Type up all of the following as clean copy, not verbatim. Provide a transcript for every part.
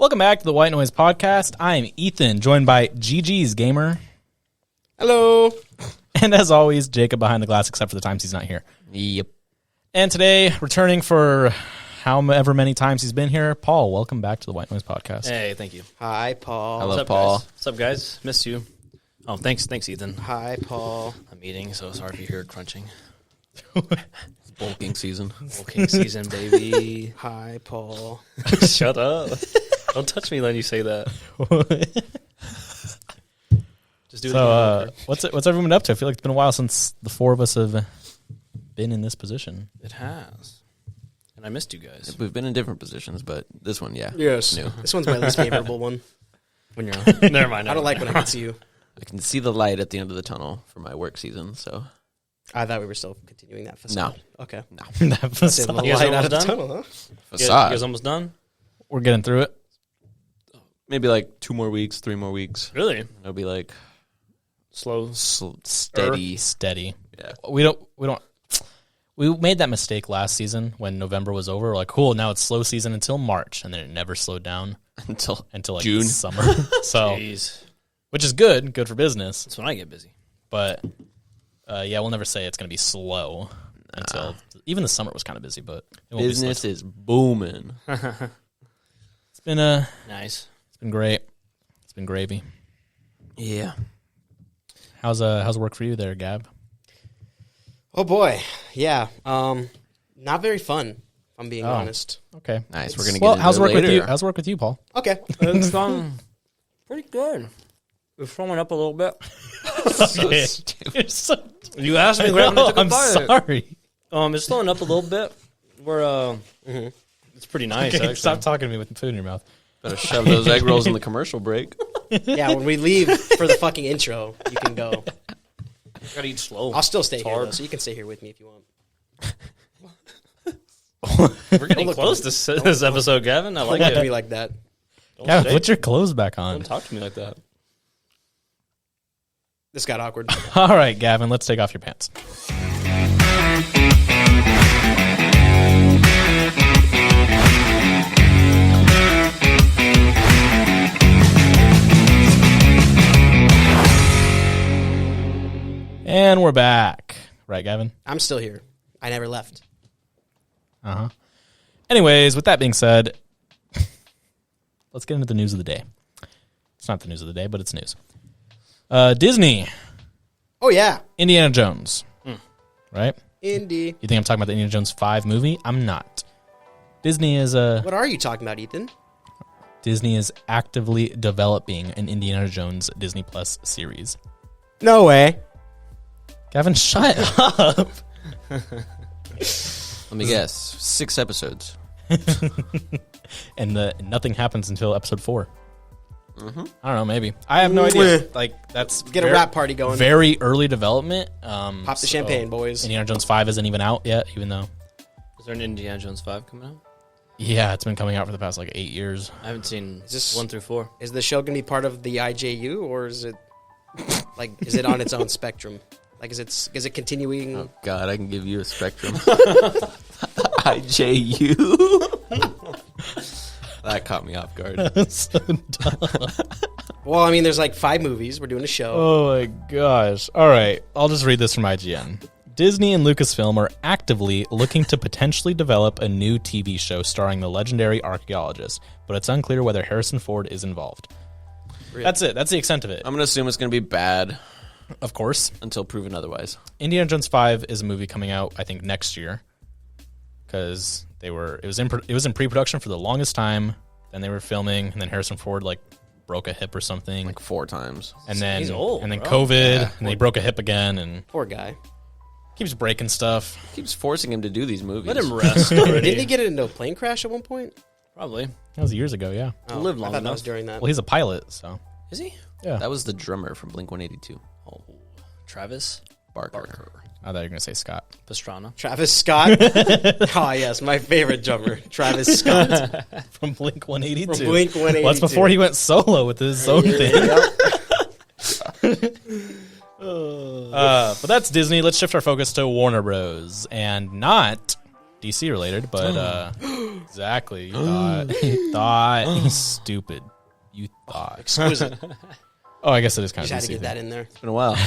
Welcome back to the White Noise Podcast. I am Ethan, joined by GG's Gamer. Hello. And as always, Jacob behind the glass, except for the times he's not here. Yep. And today, returning for however many times he's been here, Paul. Welcome back to the White Noise Podcast. Hey, thank you. Hi, Paul. Hello, What's up, Paul. guys? What's up, guys? Missed you. Oh, thanks, Ethan. Hi, Paul. I'm eating, so sorry if you hear crunching. It's bulking season. Bulking season, baby. Hi, Paul. Shut up. Don't touch me when you say that. Just do it. So, what's everyone up to? I feel like it's been a while since the four of us have been in this position. It has. And I missed you guys. We've been in different positions, but this one, yeah. Yes. New. This one's my least favorable one. When you're on. Never mind. I don't like when I can see you. I can see the light at the end of the tunnel for my work season, so. I thought we were still continuing that facade. No. Okay. No. That Let's see a little You guys light out almost of the done? tunnel, huh? You Facade. guys almost done? We're getting through it. Maybe like 2 more weeks, 3 more weeks. Really? It'll be like Slow. steady. Steady. Yeah. We made that mistake last season when November was over. We're like, cool, now it's slow season until March, and then it never slowed down Until like June. summer. So, Jeez. which is good for business. That's when I get busy. But yeah, we'll never say it's going to be slow until even the summer was kind of busy. But it won't Business be slow. is booming. It's been Nice. it's been great. It's been gravy. Yeah. How's work for you there, Gab? Oh, boy. Yeah. Not very fun, if I'm being honest. Okay, Nice. We're going to get well, into how's it work with later. you? How's work with you, Paul? Okay. It's gone pretty good. We're throwing up a little bit. Okay. You're so, You asked me no, when I took a I'm bite. sorry. It's slowing up a little bit. We're it's pretty nice. Okay, actually. stop talking to me with the food in your mouth. Better shove those egg rolls in the commercial break. Yeah, when we leave for the fucking intro, you can go. Gotta eat slow. I'll still stay It's here, hard. though, so you can stay here with me if you want. We're getting Don't look close this episode, Gavin. I Don't like look at it. me like that. Don't Yeah, stay. put your clothes back on. Don't talk to me like that. This got awkward. All right, Gavin, let's take off your pants. And we're back. Right, Gavin? I'm still here. I never left. Uh-huh. Anyways, with that being said, let's get into the news of the day. It's not the news of the day, but it's news. Disney, Oh, yeah. Indiana Jones. Right? Indy. You think I'm talking about the Indiana Jones 5 movie? I'm not. Disney is What are you talking about, Ethan? actively developing an Indiana Jones Disney Plus series. No way. Gavin, shut up. Let me guess. 6 episodes. And nothing happens until episode 4. I don't know, maybe. I have no idea. Like, that's Get a rap party going. very early development. Pop the champagne, boys. Indiana Jones 5 isn't even out yet, even though, Is there an Indiana Jones 5 coming out? yeah, it's been coming out for the past, 8 years. I haven't seen this- 1 through 4. Is the show going to be part of the IJU, or is it is it on its own spectrum? Like, is it continuing? Oh, God, I can give you a spectrum. IJU. That caught me off guard. So dumb. Well, I mean, there's 5 movies. We're doing a show. Oh my gosh. All right, I'll just read this from IGN. Disney and Lucasfilm are actively looking to potentially develop a new TV show starring the legendary archaeologist, but it's unclear whether Harrison Ford is involved. Really? That's it. That's the extent of it. I'm going to assume it's going to be bad Of course. until proven otherwise. Indiana Jones 5 is a movie coming out, I think, next year, because it was in pre-production for the longest time. Then they were filming, and then Harrison Ford broke a hip or something, 4 times. and then He's old, and then bro. COVID, and they broke a hip again, and Poor guy. keeps breaking stuff. Keeps forcing him to do these movies. Let him rest already. Didn't he get into a plane crash at one point? Probably. That was years ago, yeah. Oh, Live long I thought that enough. was during that. Well, he's a pilot, so Is he? yeah. That was the drummer from Blink-182. Oh, Travis Barker. I thought you were gonna say Scott. Pastrana. Travis Scott. Oh, yes, my favorite drummer, Travis Scott. From Blink 182. From Blink 182. Well, that's before he went solo with his own thing. Yep. But that's Disney. Let's shift our focus to Warner Bros. And not DC related, but exactly. You thought. You stupid. You thought. Exquisite. Oh, I guess it is kind Just of had DC to get thing. that in there. It's been a while.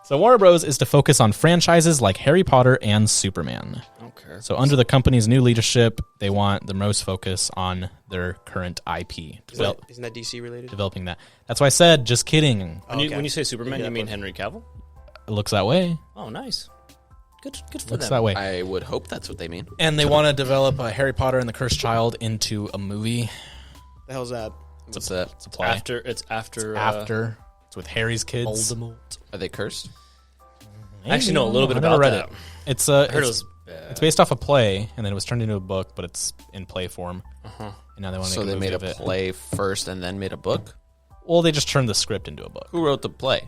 So Warner Bros. Is to focus on franchises like Harry Potter and Superman. Okay. So under the company's new leadership, they want the most focus on their current IP. Isn't that DC related? Developing that. That's why I said, just kidding. When you say Superman, you mean Henry Cavill? It looks that way. Oh, nice. Good for Looks them. that way. I would hope that's what they mean. And they want to develop Harry Potter and the Cursed Child into a movie. The hell's that? What's that? It's a play. After It's with Harry's kids. Voldemort. Are they cursed? Maybe. Actually, know a little bit I never about read that. it. It's I heard it it's, was bad. it's based off a play, and then it was turned into a book, but it's in play form. And now they want to So make a they movie made a of it. play first and then made a book? Well, they just turned the script into a book. Who wrote the play?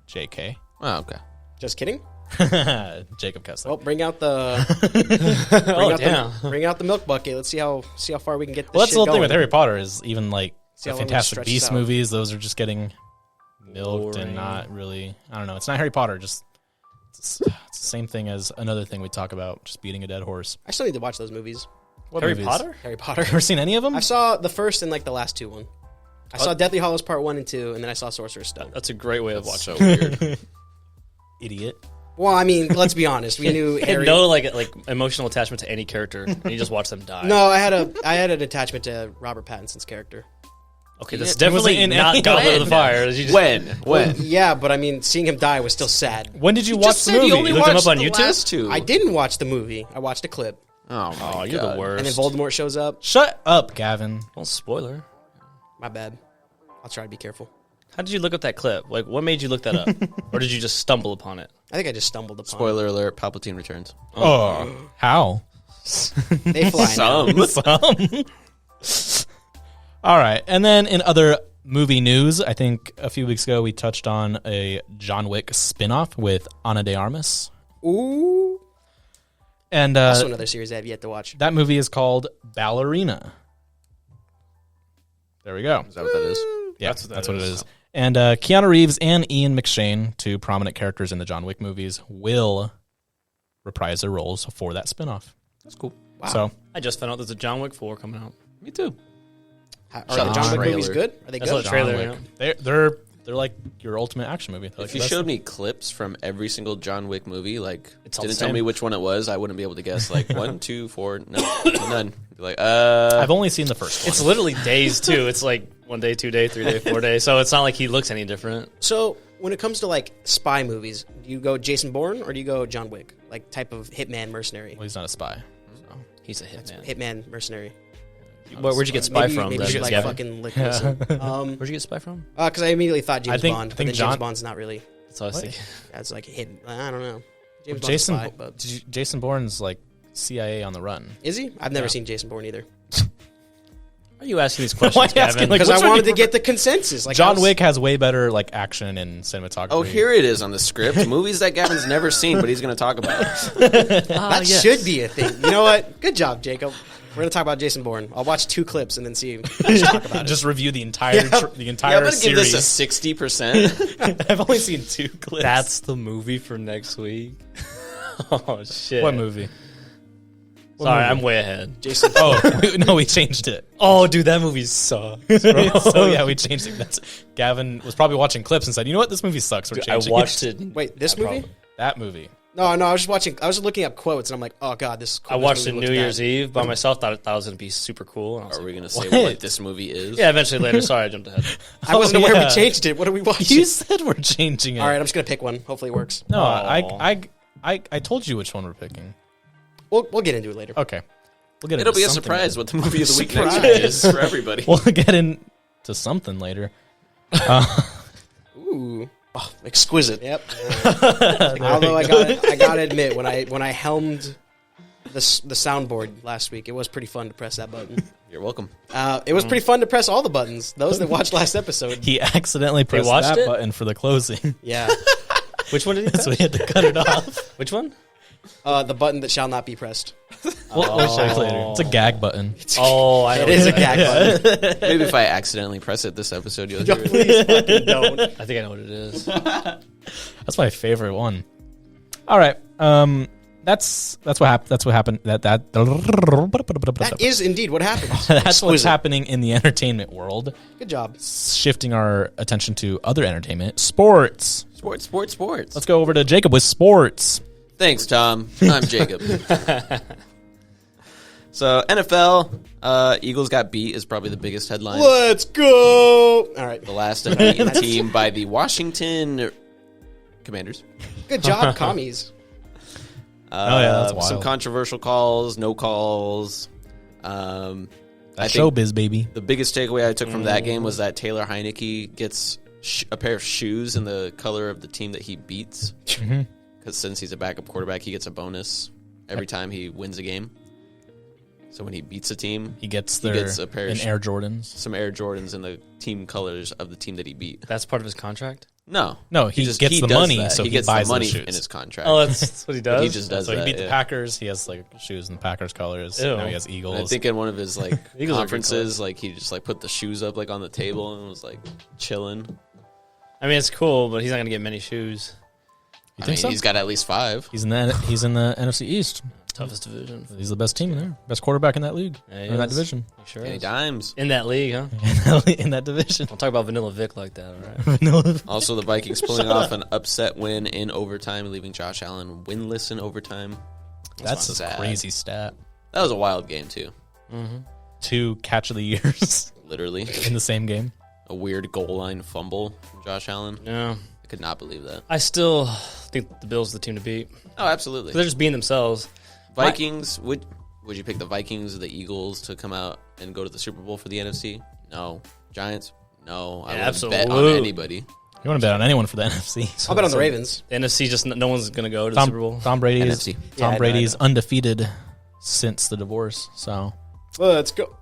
J.K. Oh, okay. Just kidding. Jacob Kessler. Well, bring out the bring out the milk bucket. Let's see how far we can get this. Well, that's shit the whole thing going. with Harry Potter is even like See the how long we Fantastic stretch Beasts this out. movies, those are just getting milked Boring. and not really. I don't know. It's not Harry Potter. Just it's the same thing as another thing we talk about, just beating a dead horse. I still need to watch those movies. What Harry movies? Potter? Harry Potter. Ever seen any of them? I saw the first and like the last two one. I saw Deathly Hallows Part 1 and 2, and then I saw Sorcerer's Stone. That's a great way of watching. So weird. Idiot. Well, I mean, let's be honest. We knew Had Harry. no like emotional attachment to any character, and you just watch them die. No, I had an attachment to Robert Pattinson's character. Okay, that's He definitely wasn't in not any- Goblet of When? the Fire. You just, When? Yeah, but I mean, seeing him die was still sad. When did you watch Just the said movie? you only looked them watched up on the YouTube? last two. I didn't watch the movie. I watched a clip, Oh, my oh, you're God. the worst. and then Voldemort shows up. Shut up, Gavin. Well, spoiler. My bad. I'll try to be careful. How did you look up that clip? Like, what made you look that up, or did you just stumble upon it? I think I just stumbled upon. Spoiler alert, Palpatine returns. Oh, how? It. They fly now. Some. All right, and then in other movie news, I think a few weeks ago we touched on a John Wick spinoff with Ana de Armas, Ooh. and Also another series I have yet to watch. that movie is called Ballerina. There we go. Is that what that is? Yeah, that's what it is. And Keanu Reeves and Ian McShane, two prominent characters in the John Wick movies, will reprise their roles for that spinoff. That's cool. Wow. So I just found out there's a John Wick 4 coming out. Me too. Are John the John Wick Trailer. movies good? Are they That's good? what trailer. John Wick. They're like your ultimate action movie. They're like If you the best showed thing. me clips from every single John Wick movie, like, It's all the didn't tell same. me which one it was, I wouldn't be able to guess. Like, 1, 2, 4, no, none. Be like, I've only seen the first one. It's literally days too. It's like 1 day, 2 day, 3 day, 4 day. So it's not like he looks any different. So when it comes to like spy movies, do you go Jason Bourne or do you go John Wick? Like type of hitman mercenary. Well, he's not a spy. So. He's a hitman. Hitman mercenary. Where'd you get spy maybe, from? Maybe then, you should like Gavin? fucking lick listen. Where'd you get spy from? Because I immediately thought James I think- Bond, I but think then John- James Bond's not really. That's all I was thinking. That's like hidden. I don't know. James Bond's Jason, a spy, but Jason Bourne's like CIA on the run. is he? I've never Yeah. seen Jason Bourne either. Why are you asking these Why questions, are you asking, Gavin? like, Because which I one wanted do to you get the consensus. Like John how's- Wick has way better like action and cinematography. oh, here it is on the script. Movies that Gavin's never seen, but he's going to talk about. That should be a thing. You know what? Good job, Jacob. We're gonna talk about Jason Bourne. I'll watch 2 clips and then see. Talk about it. Just review the entire the Yeah, entire I'm going to give series. this a 60%. I've only seen 2 clips. That's the movie for next week. Oh shit! what movie? Sorry, I'm way ahead. Jason. Oh no, we changed it. Oh, dude, that movie sucks. So yeah, we changed it. That's, Gavin was probably watching clips and said, "You know what? This movie sucks. We're I changing watched it. Wait, this movie? that movie." No, I was just watching. I was just looking up quotes, and I'm like, oh god, this. I watched it New Year's Eve by myself. Thought that was gonna be super cool. And I was Are we like, going to say What? what this movie is? yeah, eventually later. Sorry, I jumped ahead. I wasn't aware yeah. we changed it. What are we watching? You said we're changing it. All right, I'm just gonna pick one. Hopefully, it works. No, Aw. I told you which one we're picking. We'll get into it later. Okay, we'll get. It'll into be a something surprise later. what the movie of the week next Surprise. week is for everybody. We'll get into something later. Ooh, oh, exquisite. Yep. Although I gotta admit, when I helmed the soundboard last week, it was pretty fun to press that button. You're welcome. It was pretty fun to press all the buttons. Those that watched last episode. He accidentally pressed watched that it? button for the closing, Yeah. Which one did he? so we had to cut it off. Which one? The button that shall not be pressed. We'll show you later. It's a gag button. Oh, I know. It is a gag button. Maybe if I accidentally press it this episode, you'll hear it. Please fucking don't. I think I know what it is. That's my favorite one. All right. That's what happened. That's what happened. That is indeed what happens. That's what's happening in the entertainment world. Good job. Shifting our attention to other entertainment, sports. Sports. Let's go over to Jacob with sports. Thanks, Tom. I'm Jacob. So, NFL, Eagles got beat is probably the biggest headline. Let's go. All right. The last unbeaten team by the Washington Commanders. Good job, commies. That's wild. Some controversial calls, no calls. I think Showbiz, baby. the biggest takeaway I took from that game was that Taylor Heineke gets a pair of shoes in the color of the team that he beats. Because since he's a backup quarterback, he gets a bonus every time he wins a game. So when he beats a team, He gets a pair of Air Jordans. some Air Jordans in the team colors of the team that he beat. That's part of his contract? No, No, he gets the does money, that. so he gets buys the money the shoes. in his contract. Oh, that's what he does? He just does So he that. beat the yeah. Packers. He has like shoes in the Packers colors. Ew. Now he has Eagles. I think in one of his like Eagles are good conferences, like he just like put the shoes up like on the table and was like chilling. I mean, it's cool, but he's not going to get many shoes. You I think mean, so? he's got at least 5. He's in the NFC East. Toughest division. He's the best team in there. Best quarterback in that league. Yeah, he in that is. division. He sure Any is. dimes. In that league, huh? in that division. Don't talk about Vanilla Vic like that, all right? Also, the Vikings pulling off an upset win in overtime, leaving Josh Allen winless in overtime. That's a sad. crazy stat. That was a wild game too. 2 catch of the years Literally, in the same game. a weird goal line fumble from Josh Allen. Yeah. I could not believe that. I still think the Bills are the team to beat. Oh, absolutely. They're just being themselves. Vikings, would you pick the Vikings or the Eagles to come out and go to the Super Bowl for the NFC? No. Giants? No. I wouldn't bet on Absolutely. anybody. You want to bet on anyone for the NFC? I'll bet on the Ravens. The NFC, just no one's going to go to the Super Bowl. Tom Brady's NFC. Yeah, I know, Brady's I know. undefeated since the divorce. So Let's go.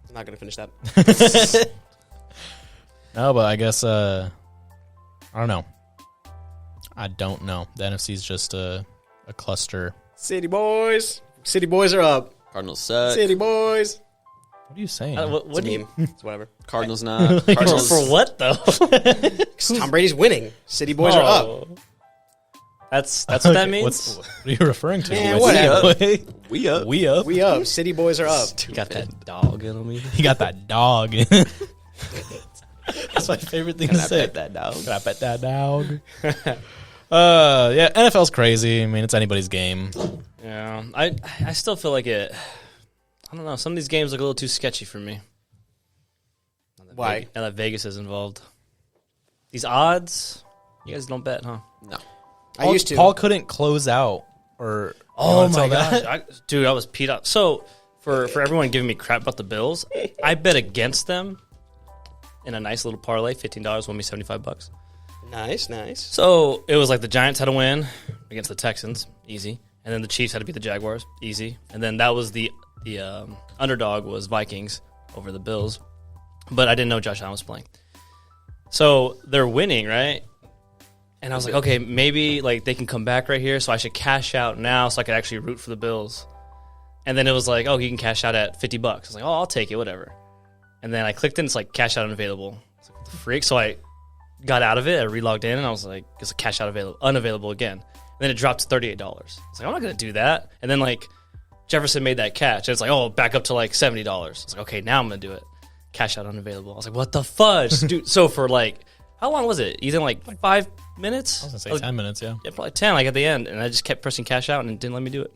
I'm not going to finish that. no, but I guess I don't know. I don't know. The NFC's just a cluster. City boys. City boys are up. Cardinals suck. City boys. What are you saying? What It's a do you, meme. It's whatever. Cardinals not. Cardinals for what, though? 'Cause Tom Brady's winning. City boys are up. Oh. That's what that Okay, means? What are you referring to? Man, What's whatever. he up? We up. We up. We up. City boys are up. You got that dog in me. He got that dog. That's my favorite thing to Can I say. bet that dog? Can I bet that dog? Yeah, NFL's crazy. I mean, it's anybody's game. Yeah, I still feel like it. I don't know. Some of these games look a little too sketchy for me. Why? Now that Vegas is involved. These odds, you guys don't bet, huh? No. I used to. Paul couldn't close out. Or Oh you my wanna tell gosh, that? dude, I was peed up. So for everyone giving me crap about the Bills, I bet against them in a nice little parlay. $15 won me $75. Nice, nice. So it was like the Giants had to win against the Texans, easy, and then the Chiefs had to beat the Jaguars, easy, and then that was the underdog was Vikings over the Bills, but I didn't know Josh Allen was playing. So they're winning, right? And I was like, okay, maybe like they can come back right here, so I should cash out now so I could actually root for the Bills. And then it was like, oh, you can cash out at $50. I was like, oh, I'll take it, whatever. And then I clicked in, it's like cash out unavailable. I was like, what the freak? So I got out of it, I relogged in, and I was like, it's a cash out unavailable again. And then it dropped to $38. I was like, I'm not going to do that. And then like Jefferson made that catch. And it's like, oh, back up to like $70. I was like, okay, now I'm going to do it. Cash out unavailable. I was like, what the fudge? Dude, so for like, how long was it? Either like 5 minutes? I was going to say 10 minutes, yeah. Yeah, probably 10, like at the end. And I just kept pressing cash out and it didn't let me do it.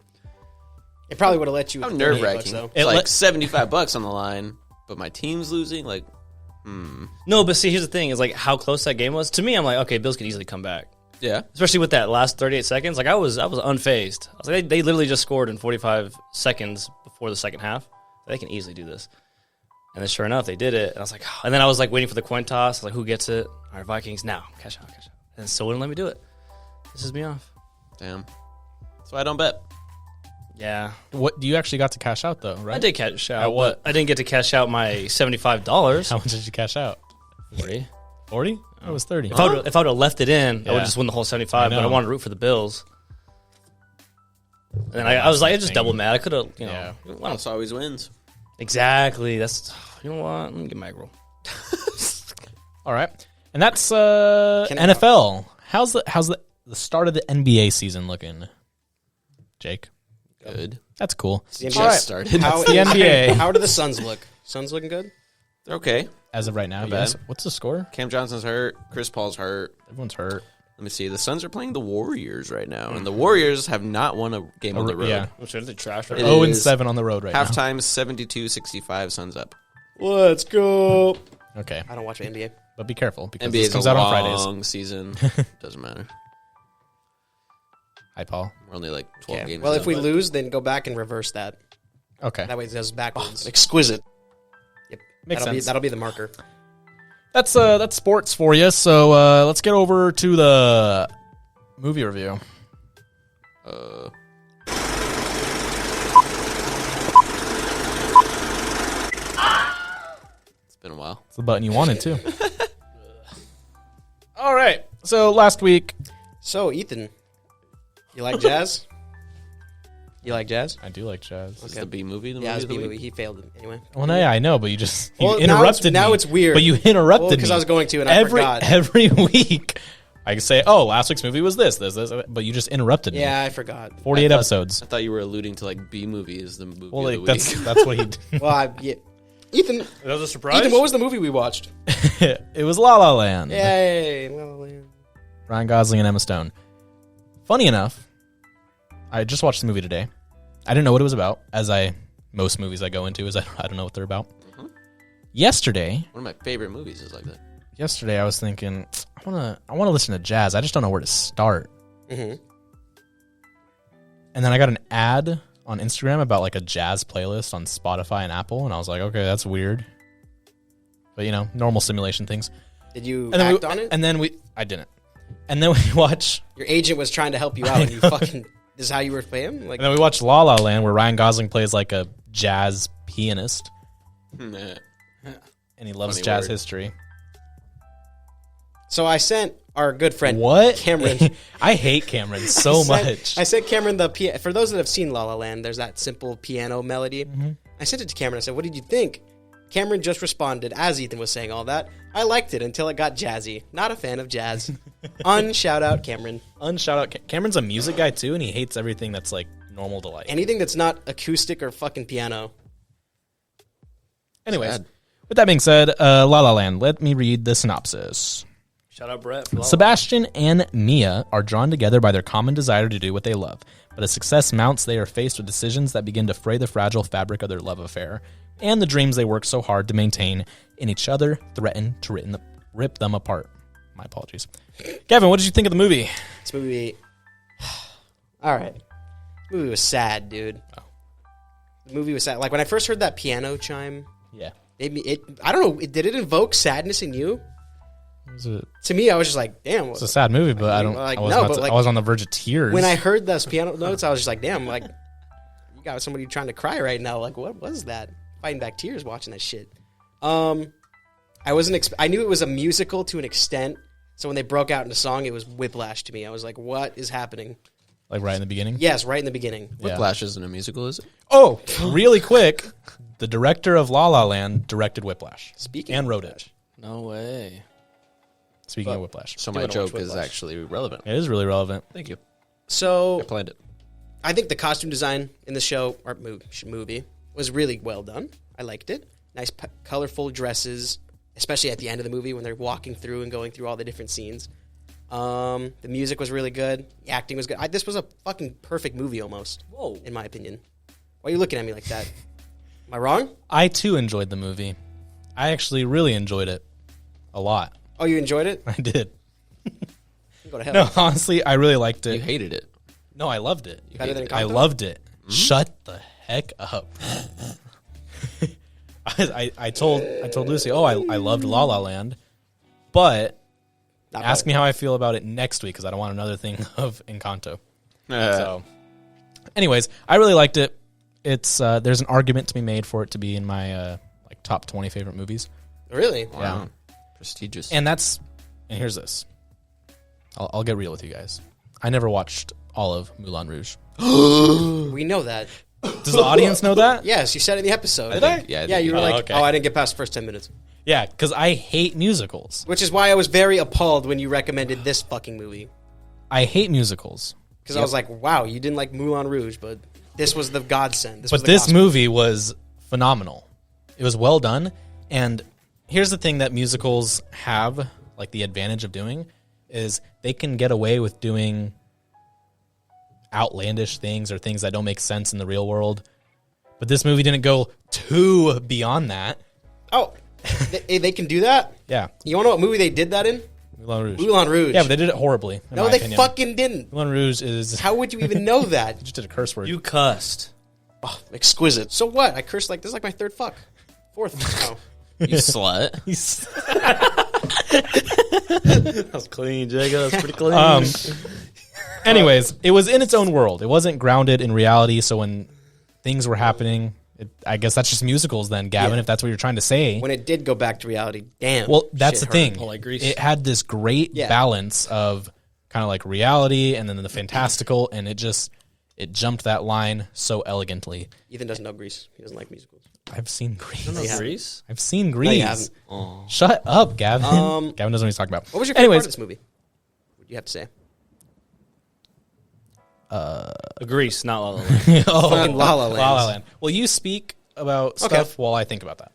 It probably would have let you. How with nerve $38 wracking. though. It's like $75 on the line, but my team's losing. Like, No, but see, here's the thing: is like how close that game was. To me, I'm like, okay, Bills could easily come back, yeah. especially with that last 38 seconds. Like I was unfazed. I was like, they literally just scored in 45 seconds before the second half. They can easily do this. And then sure enough, they did it. And I was like, oh. And then I was like waiting for the coin toss. Like, who gets it? All right, Vikings now, cash out. And still wouldn't let me do it. Pisses me off. Damn. That's why I don't bet. Yeah, What you actually got to cash out though, right? I did cash out. At what? But I didn't get to cash out my $75. How much did you cash out? 40. 40? It was 30. If I would have left it in, I Yeah. would just win the whole 75. I But I know. wanted to root for the Bills. And then I was like, I just double mad. I could have, Yeah. why don't- House always wins. exactly. That's, you know what? Let me get my egg roll. All right. And that's I- NFL. How's the start of the NBA season looking? Jake. Good. That's cool. The Just NBA. started. How, the NBA. How do the Suns look? Suns looking good? They're okay. As of right now, Not yes. bad. What's the score? Cam Johnson's hurt. Chris Paul's hurt. Everyone's hurt. Let me see. The Suns are playing the Warriors right now, and the Warriors have not won a game on the road. Yeah. I'm sure they trash right It now. 0-7 on the road right Halftime 72-65. Suns up. Let's go. now. Okay. I don't watch the NBA. But be careful because NBA this is comes a out on Fridays. long season. Doesn't matter. Hi, Paul. We're only like 12 Okay. games. Well, in, if we but- lose, then go back and reverse that. Okay. That way it goes backwards. exquisite. Yep. Makes sense. That'll be the marker. That's sports for you. So let's get over to the movie review. It's been a while. It's the button you wanted too. All right. So last week, So, Ethan, you like jazz? You like jazz? I do like jazz. Is the B movie the Yeah, movie it's of a the B week? movie. He failed it anyway. Well, no, yeah, I know, but you just Well, interrupted now me. it's weird. But you interrupted me because I was going to and I every forgot. every week. I can say, "Oh, last week's movie was this," but you just interrupted me. Yeah, I forgot. 48 episodes. I thought you were alluding to like B movie is the movie Well, of the like, week. that's what he did. Well, Ethan, That was a surprise. Ethan, what was the movie we watched? It was La La Land. Yay! La La Land. Ryan Gosling and Emma Stone. Funny enough, I just watched the movie today. I didn't know what it was about, most movies I go into is I don't know what they're about. Yesterday, One of my favorite movies is like that. I was thinking I want to listen to jazz. I just don't know where to start. Mm-hmm. And then I got an ad on Instagram about like a jazz playlist on Spotify and Apple, and I was like, okay, that's weird. But normal simulation things. Did you And then act on it? And then I didn't. And then we watch. Your agent was trying to help you out, and you fucking. This is how you were playing? Like, And then we watched La La Land, where Ryan Gosling plays like a jazz pianist, Nah. and he loves Funny jazz word. history. so I sent our good friend What? Cameron. I hate Cameron so much. I sent Cameron the for those that have seen La La Land. There's that simple piano melody. Mm-hmm. I sent it to Cameron. I said, "What did you think?" Cameron just responded as Ethan was saying all that. I liked it until it got jazzy. Not a fan of jazz. Unshout out Cameron. Unshout out. Cameron's a music guy too, and he hates everything that's like normal to like. Anything that's not acoustic or fucking piano. Anyways, Sad. with that being said, La La Land. Let me read the synopsis. Shout out Brett. For Sebastian and Mia are drawn together by their common desire to do what they love. But as success mounts, they are faced with decisions that begin to fray the fragile fabric of their love affair. And the dreams they work so hard to maintain in each other threaten to rip them apart. My apologies. Gavin, what did you think of the movie? This movie. All right. This movie was sad, dude. Oh. The movie was sad. Like when I first heard that piano chime, Yeah. I don't know. Did it invoke sadness in you? It's To me, I was just like, damn. a sad movie, but I don't. Like, I was, no, about but to- like- I was on the verge of tears. When I heard those piano notes, I was just like, damn, like, you got somebody trying to cry right now. Like, what was that? Fighting back tears watching that shit. I wasn't. I knew it was a musical to an extent. So when they broke out into song, it was whiplash to me. I was like, what is happening? like right in the beginning. Yes, right in the beginning. Yeah. Whiplash isn't a musical, is it? Oh, really quick. The director of La La Land directed Whiplash. Speaking and of wrote Whiplash. it. No way. Speaking of Whiplash. So Do my wanna joke watch is Whiplash. actually relevant. It is really relevant. Thank you. So I planned it. I think the costume design in the show or movie was really well done. I liked it. Nice, colorful dresses, especially at the end of the movie when they're walking through and going through all the different scenes. The music was really good. The acting was good. This was a fucking perfect movie almost. Whoa. In my opinion. Why are you looking at me like that? Am I wrong? I too enjoyed the movie. I actually really enjoyed it a lot. Oh, you enjoyed it? I did. Go to hell. No, honestly, I really liked You it. hated it. No, I loved it. Better than I Encanto? loved it. Shut the heck up. I told Lucy, oh, I loved La La Land, but Not ask bad. me how I feel about it next week because I don't want another thing of Encanto. So, anyways, I really liked it. It's there's an argument to be made for it to be in my like top 20 favorite movies, Really? Wow. Yeah. Prestigious. and here's this. I'll get real with you guys. I never watched all of Moulin Rouge. We know that. Does the audience know that? Yes, you said it in the episode. Did I? Yeah, I Yeah, think you were Oh, like, okay. oh, I didn't get past the first 10 minutes. Yeah, because I hate musicals. Which is why I was very appalled when you recommended this fucking movie. I hate musicals. Because I was like, wow, you didn't like Moulin Rouge, but this was the godsend. But this movie was phenomenal. It was well done. And here's the thing that musicals have, like the advantage of doing, is they can get away with doing outlandish things or things that don't make sense in the real world. But this movie didn't go too beyond that. Oh, they can do that? Yeah. You want to know what movie they did that in? Moulin Rouge. Moulin Rouge. Yeah, but they did it horribly. No, they fucking didn't. Moulin Rouge is... How would you even know that? just did a curse word. You cussed. Oh, exquisite. So what? I cursed like this is like my third fuck. Fourth. Oh. You slut. That was clean, Jacob. That was pretty clean. Anyways, it was in its own world. It wasn't grounded in reality, so when things were happening... I guess that's just musicals then, Gavin, if that's what you're trying to say. When it did go back to reality, damn. Well, that's the shit thing. hurt. Pull like grease. It had this great balance of kind of like reality and then the fantastical, and it jumped that line so elegantly. Ethan doesn't know Grease. He doesn't like musicals. I've seen Grease. Grease? I've seen you Grease. haven't. Shut up, Gavin. Gavin doesn't know what he's talking about. What was your favorite part of this movie? What do you have to say? Grease, not La La Land. Fucking La La Land. La La Land. Well, you speak about stuff while I think about that.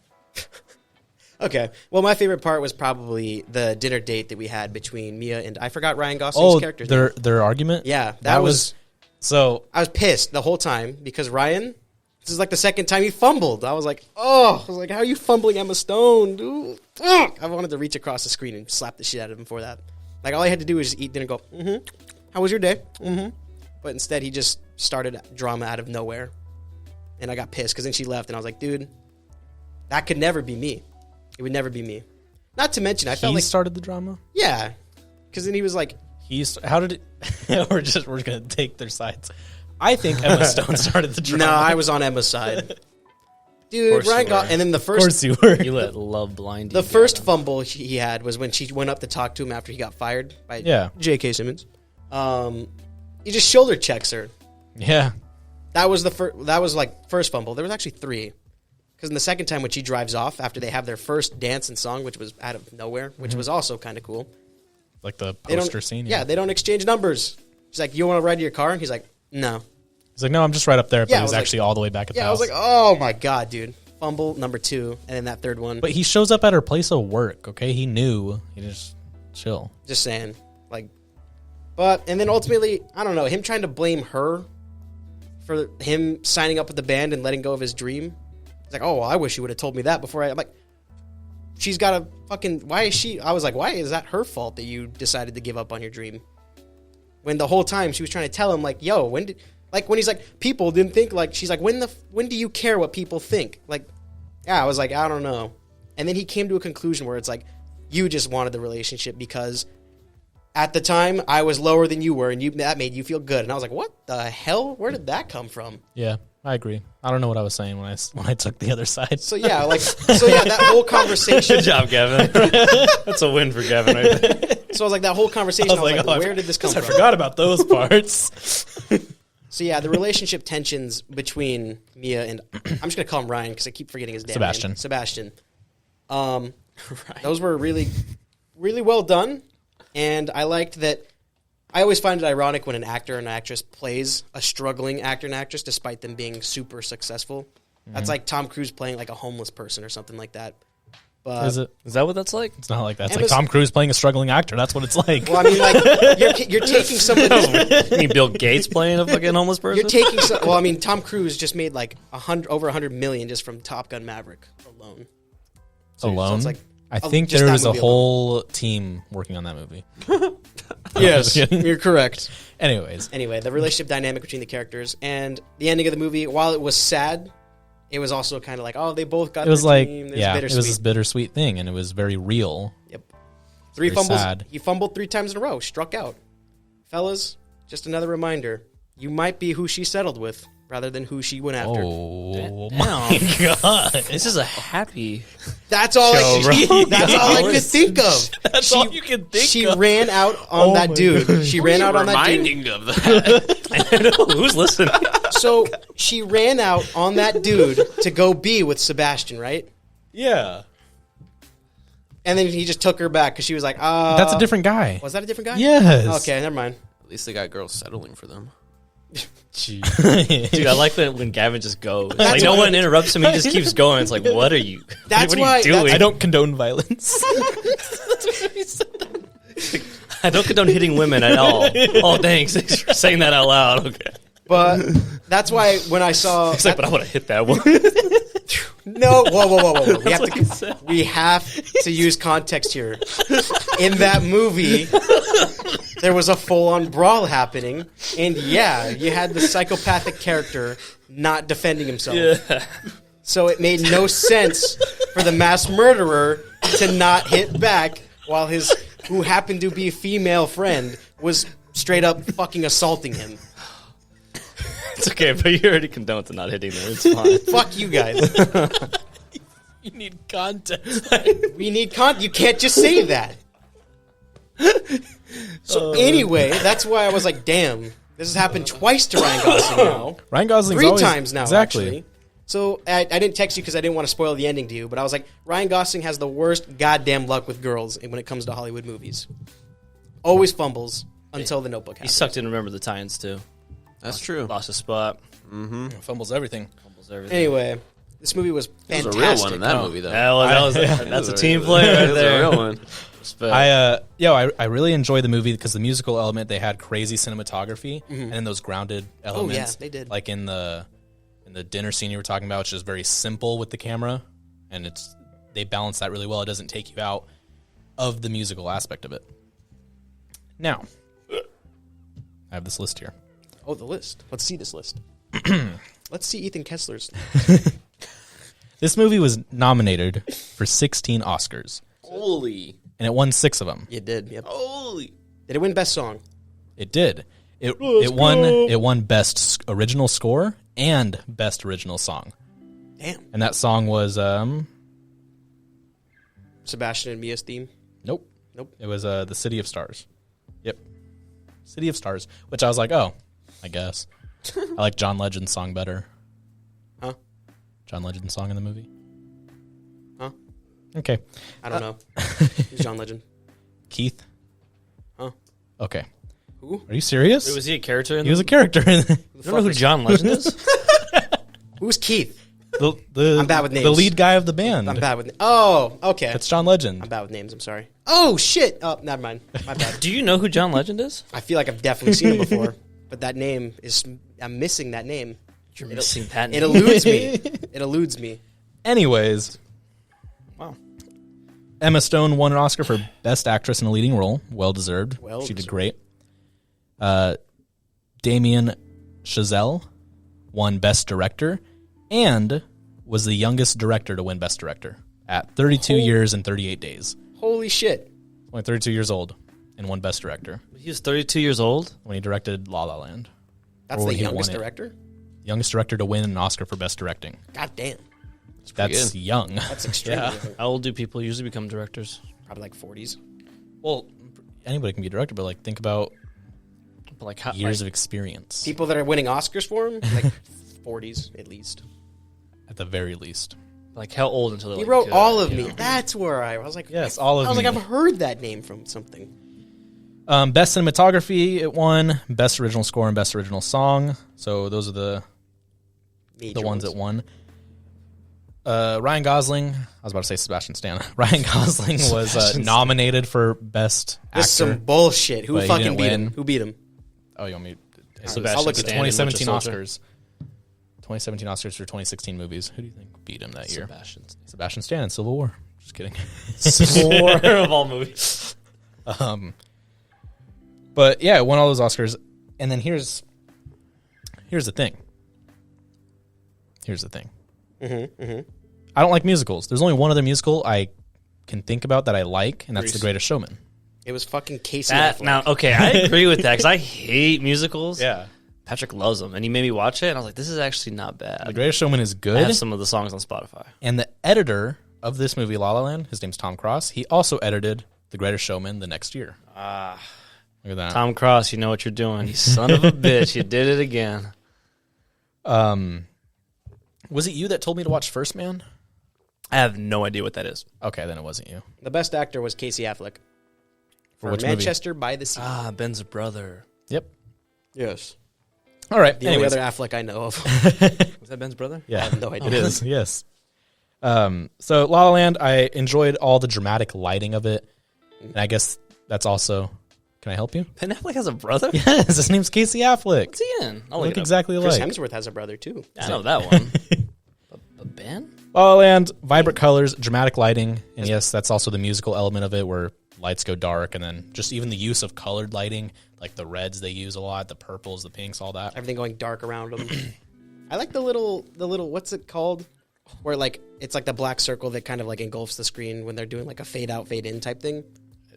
Okay. Well, my favorite part was probably the dinner date that we had between Mia and I forgot Ryan Gosling's character's name. their argument? Yeah, that was so I was pissed the whole time because Ryan, this is like the second time he fumbled. I was like, how are you fumbling Emma Stone, dude? Ugh. I wanted to reach across the screen and slap the shit out of him for that. Like, all I had to do was just eat dinner and go, how was your day? But instead, he just started drama out of nowhere. And I got pissed because then she left and I was like, dude, that could never be me. It would never be me. Not to mention, I felt like... started the drama? Yeah. Because then he was like... How did it... we're going to take their sides. I think Emma Stone started the drama. No, I was on Emma's side. Dude, Ryan got... And then the Of first... course you were. You let love blind you. The first fumble he had was when she went up to talk to him after he got fired by J.K. Simmons. He just shoulder checks her. Yeah. That was first fumble. There was actually 3. Because in the second time when she drives off after they have their first dance and song, which was out of nowhere, which was also kind of cool. Like the poster scene? Yeah, they don't exchange numbers. She's like, you want to ride to your car? And he's like, no. He's like, no, I'm just right up there, but Yeah, he was I was actually all the way back at the Yeah, I house. was like, oh my God, dude. Fumble number 2, and then that third one. But he shows up at her place of work, okay? He knew. He just chill. Just saying. And then ultimately, I don't know, him trying to blame her for him signing up with the band and letting go of his dream. He's like, oh, well, I wish you would have told me that before I'm like, she's got a fucking, why is that her fault that you decided to give up on your dream? When the whole time she was trying to tell him, like, yo, when he's like, people didn't think, like, she's like, when do you care what people think? Like, yeah, I was like, I don't know. And then he came to a conclusion where it's like, you just wanted the relationship because at the time I was lower than you were and that made you feel good. And I was like, what the hell? Where did that come from? Yeah, I agree. I don't know what I was saying when I took the other side. So yeah, that whole conversation. Good job, Gavin. That's a win for Gavin right there. So I was like, that whole conversation, I was like, where did this come from? I forgot about those parts. So yeah, the relationship tensions between Mia and, I'm just going to call him Ryan because I keep forgetting his damn name. Sebastian. Those were really, really well done. And I liked that. I always find it ironic when an actor and an actress plays a struggling actor and actress despite them being super successful. That's like Tom Cruise playing like a homeless person or something like that. But Is it? Is that what that's like? It's not like that. It's like Tom Cruise playing a struggling actor. That's what it's like. Well, I mean, like you're taking somebody. You mean Bill Gates playing a fucking homeless person? You're taking. Well, I mean, Tom Cruise just made like over $100 million just from Top Gun Maverick alone. Alone? it's like, I think just there that was a movie whole team working on that movie. Yes, you're correct. Anyways. Anyway, the relationship dynamic between the characters and the ending of the movie, while it was sad, it was also kind of like, oh, they both got. It was their like, team. it was this bittersweet thing, and it was very real. Yep. 3 Very fumbles. sad. He fumbled 3 times in a row. Struck out. Fellas, just another reminder: you might be who she settled with, rather than who she went after. Oh my god! This is a happy. That's all. That's all I could think of. That's all you can think She of. ran out on that dude. God. She ran out on that dude. Reminding of that. Who's listening? So she ran out on that dude to go be with Sebastian, right? Yeah, And then he just took her back because she was like, that's a different guy. Was that a different guy? Yes. Okay, never mind. At least they got girls settling for them. Dude, I like when Gavin just goes. Like no one interrupts him. He just keeps going. It's like, what are you? That's what are why- you doing? I don't condone violence. I don't condone hitting women at all. Oh, thanks for saying that out loud. Okay. But that's why when I saw... It's like, but I want to hit that one. No, whoa. That's We have to use context here. In that movie, there was a full-on brawl happening, and yeah, you had the psychopathic character not defending himself. Yeah. So it made no sense for the mass murderer to not hit back while his, who happened to be a female friend, was straight up fucking assaulting him. It's okay, but you already condoned to not hitting them. It's fine. Fuck you guys. You need context. We need You can't just say that. So anyway, that's why I was like, damn, this has happened twice to Ryan Gosling now. Ryan Gosling's 3 always, times now, exactly. actually. So I didn't text you because I didn't want to spoil the ending to you, but I was like, Ryan Gosling has the worst goddamn luck with girls when it comes to Hollywood movies. Always fumbles until The Notebook He happens. sucked in Remember the Titans, too. That's true. Lost his spot. Fumbles everything. Fumbles everything. Anyway, this movie was There's fantastic. a real one in that movie, though. That's a team player right That's there. a real one. Respect. I really enjoyed the movie because the musical element, they had crazy cinematography and then those grounded elements. they did. Like in the dinner scene you were talking about, which is very simple with the camera, and they balance that really well. It doesn't take you out of the musical aspect of it. Now, I have this list here. Oh, the list. Let's see this list. Let's see Ethan Kessler's. This movie was nominated for 16 Oscars, Holy. and it won 6 of them. It did. Yep. Holy. Did it win Best Song? It did. It won Best Original Score and Best Original Song. Damn. And that song was Sebastian and Mia's theme. Nope. Nope. It was The City of Stars. Yep. City of Stars, which I was like, oh, I guess. I like John Legend's song better. Huh? John Legend's song in the movie. Huh? Okay. I don't know. Who's John Legend? Keith. Huh? Okay. Who? Are you serious? Wait, was he a character in He was a character in You don't know who John Legend is? Who's Keith? the I'm bad with names. The lead guy of the band. I'm bad with Oh, okay. It's John Legend. I'm bad with names. I'm sorry. Oh, shit. Oh, never mind. My bad. Do you know who John Legend is? I feel like I've definitely seen him before, but that name is... I'm missing that name. You're missing that It name. eludes me. It eludes me. Anyways, Wow. Emma Stone won an Oscar for Best Actress in a Leading Role. Well deserved. Well She did deserved. great. Damien Chazelle won Best Director and was the youngest director to win Best Director at 32 years and 38 days. Holy shit. Only 32 years old and won Best Director He was 32 years old. when he directed La La Land. That's Or the he youngest won it. director? Youngest director to win an Oscar for Best Directing. God damn. That's good. young. That's extremely young. How old do people usually become directors? Probably like 40s. Well, anybody can be a director, but like think about But like how, years of experience People that are winning Oscars for him, like 40s at least. at the very least. like how old until they're He like, wrote good, All of you Me. know? That's where I was like, Yes, All of I was Me. like, I've heard that name from something. Best cinematography, it won. Best original score and best original song. So those are the Major ones that won. Ryan Gosling, I was about to say Sebastian Stan. Ryan Gosling was nominated for best actor. This is some bullshit. Who But he fucking didn't beat win. him? Who beat him? Oh, you want me? Sebastian I'll look at Stan in 2017 Winter Soldier. Oscars. 2017 Oscars for 2016 movies. Who do you think beat him that year? Sebastian. Sebastian Stan in Civil War. Just kidding. More of all movies. But yeah, it won all those Oscars. And then here's the thing. Here's the thing. I don't like musicals. There's only one other musical I can think about that I like, and that's The Greatest Showman. It was fucking Casey That, Affleck. now, okay, I agree with that because I hate musicals. Yeah. Patrick loves them, and he made me watch it, and I was like, this is actually not bad. The Greatest Showman is I good. have some of the songs on Spotify. And the editor of this movie, La La Land, his name's Tom Cross. He also edited The Greatest Showman the next year. Look at that. Tom Cross, you know what you're doing. You son of a bitch. You did it again. Was it you that told me to watch First Man? I have no idea what that is. Okay, then it wasn't you. The best actor was Casey Affleck. For which movie? Manchester by the Sea. Ah, Ben's brother. Yep. Yes. All right. The anyways. only other Affleck I know of. Was that Ben's brother? Yeah. I have no idea. It is, yes. So La La Land, I enjoyed all the dramatic lighting of it. And I guess that's also... Can I help you? Ben Affleck has a brother? Yes, his name's Casey Affleck. What's he in? I'll Look look it up. exactly Chris alike. Hemsworth has a brother, too. I know that one. But Ben? La La Land, vibrant colors, dramatic lighting. And yes, that's also the musical element of it where lights go dark. And then just even the use of colored lighting, like the reds they use a lot, the purples, the pinks, all that. Everything going dark around him. I like the little, what's it called? Where, like, it's like the black circle that kind of, like, engulfs the screen when they're doing, like, a fade-out, fade-in type thing.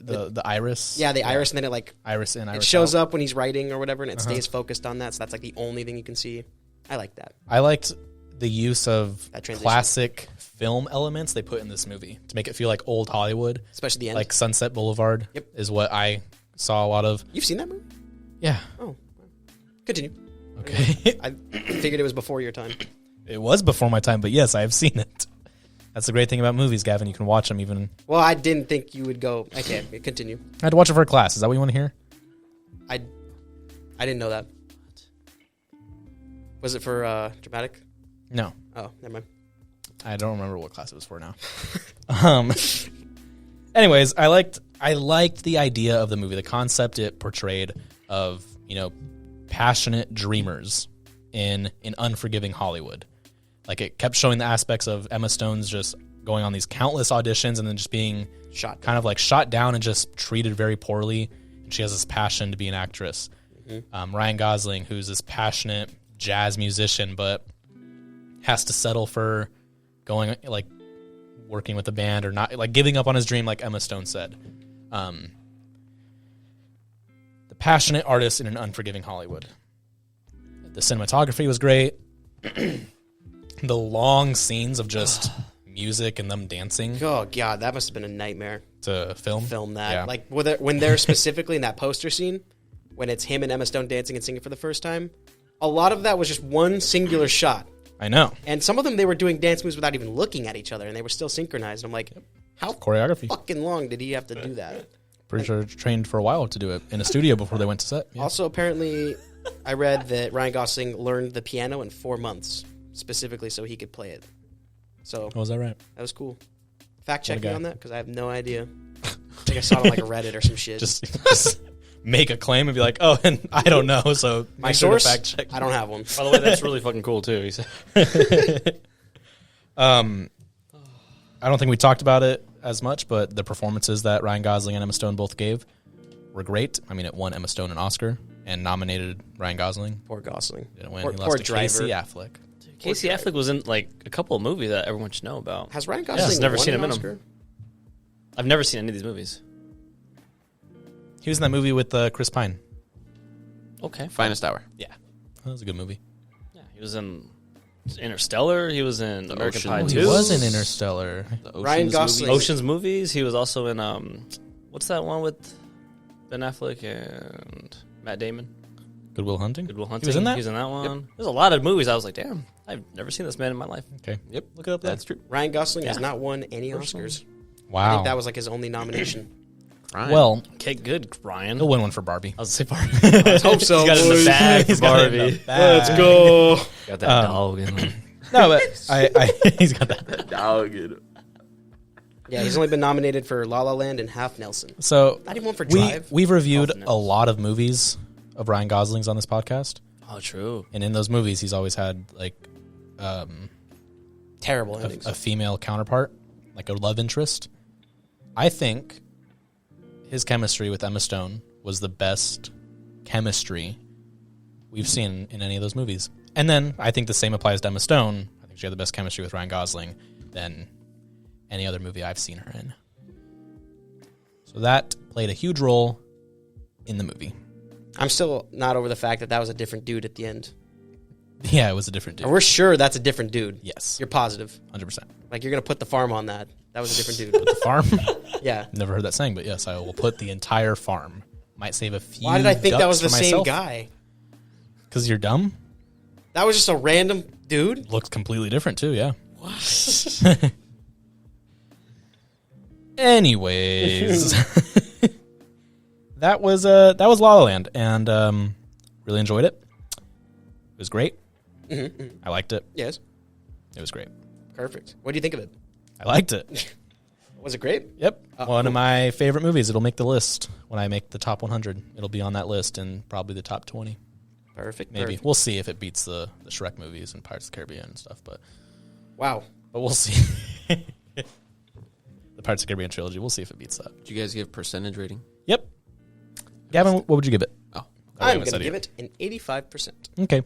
The iris. Yeah, the iris, and then it, like... Iris in, iris It shows out. up when he's writing or whatever, and it stays focused on that, so that's, like, the only thing you can see. I like that. I liked the use of That transition. classic film elements they put in this movie to make it feel like old Hollywood. Especially the end. Like Sunset Boulevard Yep. is what I saw a lot of. You've seen that movie? Yeah. Oh. Continue. Okay. I figured it was before your time. It was before my time, but yes, I have seen it. That's the great thing about movies, Gavin. You can watch them even. Well, I didn't think you would go... Okay, continue. I had to watch it for a class. Is that what you want to hear? I didn't know that. Was it for dramatic? No. Oh, never mind. I don't remember what class it was for now. Anyways, I liked the idea of the movie, the concept it portrayed of, passionate dreamers in an unforgiving Hollywood. Like, it kept showing the aspects of Emma Stone's just going on these countless auditions and then just being Shot. kind of like shot down and just treated very poorly. And she has this passion to be an actress. Ryan Gosling, who's this passionate jazz musician, but has to settle for going, like, working with a band or not, like, giving up on his dream, like Emma Stone said. The passionate artist in an unforgiving Hollywood. The cinematography was great. The long scenes of just music and them dancing Oh, God, that must have been a nightmare. to film. Film that. Yeah. Like, when they're specifically in that poster scene, when it's him and Emma Stone dancing and singing for the first time, a lot of that was just one singular shot. I know. And some of them, they were doing dance moves without even looking at each other, and they were still synchronized. And I'm like, how Choreography. fucking long did he have to do that? Pretty sure trained for a while to do it in a studio before they went to set. Yeah. Also, apparently, I read that Ryan Gosling learned the piano in 4 months, specifically so he could play it. So Oh, is that right? that was cool. Fact check What a me guy. on that, because I have no idea. I think I saw it on like Reddit or some shit. Just make a claim and be like, oh, and I don't know, so My make sure to source? fact check. I don't have one. By the way, that's really fucking cool, too. He said. I don't think we talked about it as much, but the performances that Ryan Gosling and Emma Stone both gave were great. I mean, it won Emma Stone an Oscar and nominated Ryan Gosling. Poor Gosling. Didn't win. Poor, He poor lost to driver. Casey Affleck. Casey Affleck was in, like, a couple of movies that everyone should know about. Has Ryan I've Gosling never won seen an him in Oscar? them. I've never seen any of these movies. He was in that movie with Chris Pine. Okay. Finest Hour. Yeah. That was a good movie. Yeah, he was in Interstellar. He was in American Ocean Pie Movies. 2. He was in Interstellar. The Ocean's Ryan Gosling. movies. Ocean's movies. He was also in what's that one with Ben Affleck and Matt Damon? Good Will Hunting? Good Will Hunting. He was in that? He was in that one. There's a lot of movies. I was like, damn, I've never seen this man in my life. Okay. Yep. Look it up. That's true. Ryan Gosling has Yeah. not won any Oscars. I Wow. think that was like his only nomination. Ryan. Well, Okay, good, Ryan. he'll win one for Barbie. I was say Barbie. Let's hope so. He's got it in the boys. bag for He's got it in Barbie. the bag. go. Got that dog in him. No, but he's got that. Dog. Yeah, he's only been nominated for La La Land and Half Nelson. So Not even one for Drive. we've reviewed Often a lot of movies of Ryan Gosling's on this podcast, Oh, true. and in those movies, he's always had like Terrible endings. a female counterpart, like a love interest. I think his chemistry with Emma Stone was the best chemistry we've seen in any of those movies. And then I think the same applies to Emma Stone. I think she had the best chemistry with Ryan Gosling than any other movie I've seen her in. So that played a huge role in the movie. I'm still not over the fact that that was a different dude at the end. Yeah, it was a different dude. And we're sure that's a different dude. Yes, You're positive. 100%. Like, you're going to put the farm on that. That was a different dude. The farm? Yeah. Never heard that saying, but yes, I will put the entire farm. Might save a few. Why did I think that was the ducks for same myself. guy? Because you're dumb? That was just a random dude? Looks completely different, too, yeah. Anyways, that was La La Land, and really enjoyed it. It was great. I liked it. Yes. It was great. Perfect. What do you think of it? I liked it. Was it great? Yep. One of my favorite movies. It'll make the list when I make the top 100. It'll be on that list and probably the top 20. Perfect. Maybe. Perfect. We'll see if it beats the Shrek movies and Pirates of the Caribbean and stuff, but Wow. we'll see. The Pirates of the Caribbean trilogy, we'll see if it beats that. Did you guys give percentage rating? Yep. Gavin, what would you give it? Oh, I'm going to give it an 85%. Okay.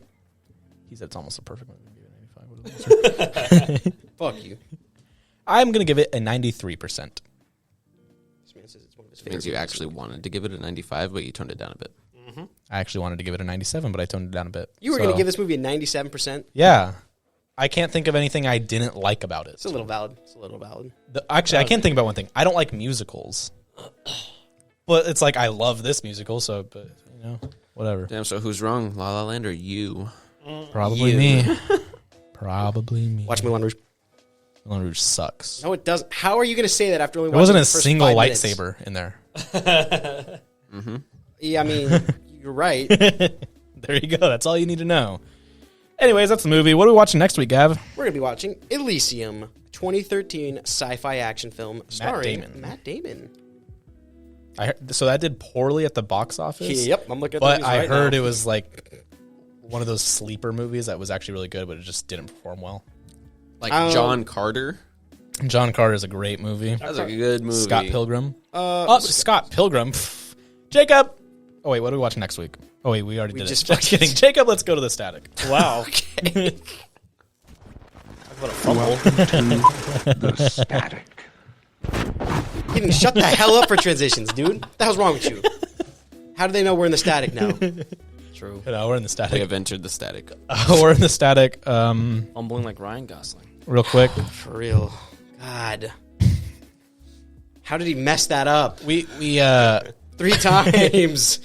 He said it's almost a perfect one. Give it an 85. Fuck you. I'm going to give it a 93%. This man says it's one of his favorite means you movies. actually wanted to give it a 95, but you toned it down a bit. I actually wanted to give it a 97, but I toned it down a bit. You were going to give this movie a 97%? Yeah. I can't think of anything I didn't like about it. It's a little valid. Actually, I can't think about one thing. I don't like musicals. But it's like I love this musical, so, but, you know, whatever. Damn, so who's wrong, La La Land or you? Probably me. Probably me. Watch Moulin Rouge. Moulin Rouge sucks. No, it doesn't. How are you going to say that after only There watching wasn't a the first single 5 minutes? lightsaber in there. Yeah, I mean, you're right. There you go. That's all you need to know. Anyways, that's the movie. What are we watching next week, Gav? We're going to be watching Elysium, 2013 sci-fi action film starring Damon. Matt Damon. So that did poorly at the box office. Yep, I'm looking at the But movies I right heard now. it was like one of those sleeper movies that was actually really good, but it just didn't perform well. Like John Carter? John Carter is a great movie. That's a good movie. Scott Pilgrim. Scott Pilgrim. Pff. Jacob. Oh wait, what are we watching next week? Oh wait, we already did just it. Just kidding. Jacob, let's go to the static. Wow. What a fumble. The static. You didn't shut the hell up for transitions, dude. What the hell's wrong with you? How do they know we're in the static now? True. No, we're in the They static. have entered the static. We're in the static. Fumbling like Ryan Gosling. Real quick. For real. God. How did he mess that up? We 3 times.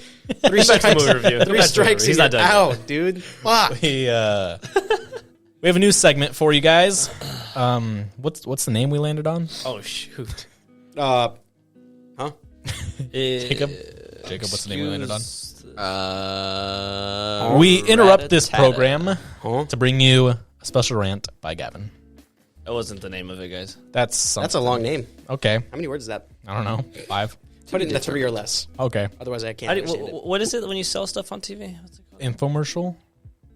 3 strikes. movie review. 3 strikes. He's and not you're done yet. out, dude. Fuck. we have a new segment for you guys. What's the name we landed on? Oh, shoot. Huh? Jacob, what's the name we landed on? We We interrupt this Rat-a-tat-a. program to bring you a special rant by Gavin. That wasn't the name of it, guys. That's something. That's a long name. Okay. How many words is that? I don't know. 5. Put it in the 3 or less. Okay. Otherwise, I can't understand it. What is it when you sell stuff on TV? What's it called? Infomercial.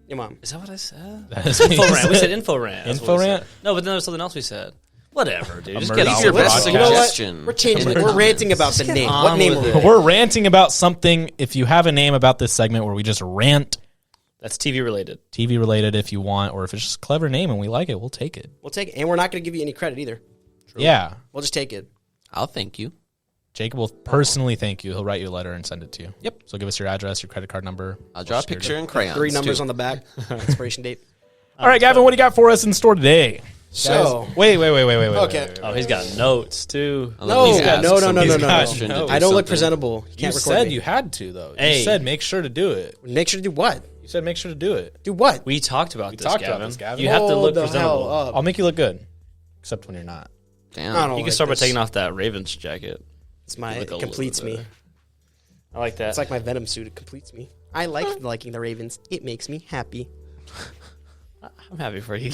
Your mom. Is that what I said? That is what you Info rant. said. We said info rant. That's what we Info rant? said. No, but then there was something else we said. Whatever, dude. Just Emergency get on your with it. best You know what? suggestion. We're changing in it. the We're ranting about the name. on What name with are it. we? We're ranting about something. If you have a name about this segment where we just rant, That's TV related. TV related if you want, or if it's just a clever name and we like it, we'll take it. We'll take it. And we're not going to give you any credit either. Yeah. We'll just take it. I'll thank you. Jacob will personally thank you. He'll write you a letter and send it to you. Yep. So give us your address, your credit card number. I'll draw a picture in crayons. 3 numbers too. on the back. Expiration date. All right, Gavin, what do you got for us in store today? So, Guys, wait. okay. Oh, he's got notes, too. No, He's asked no. some He's got question to no. do I don't look something. presentable. You You can't record said me. you had to, though. Hey. You said make sure to do it. Make sure to do what? You said make sure to do it. Do what? We talked about this, talked Gavin. about this, Gavin. You have to Hold look the presentable. hell up. I'll make you look good. Except when you're not. Damn. I don't You like can start by this. taking off that Ravens jacket. It's my, look a it little completes bit me. better. I like that. It's like my Venom suit. It completes me. I like liking the Ravens. It makes me happy. I'm happy for you.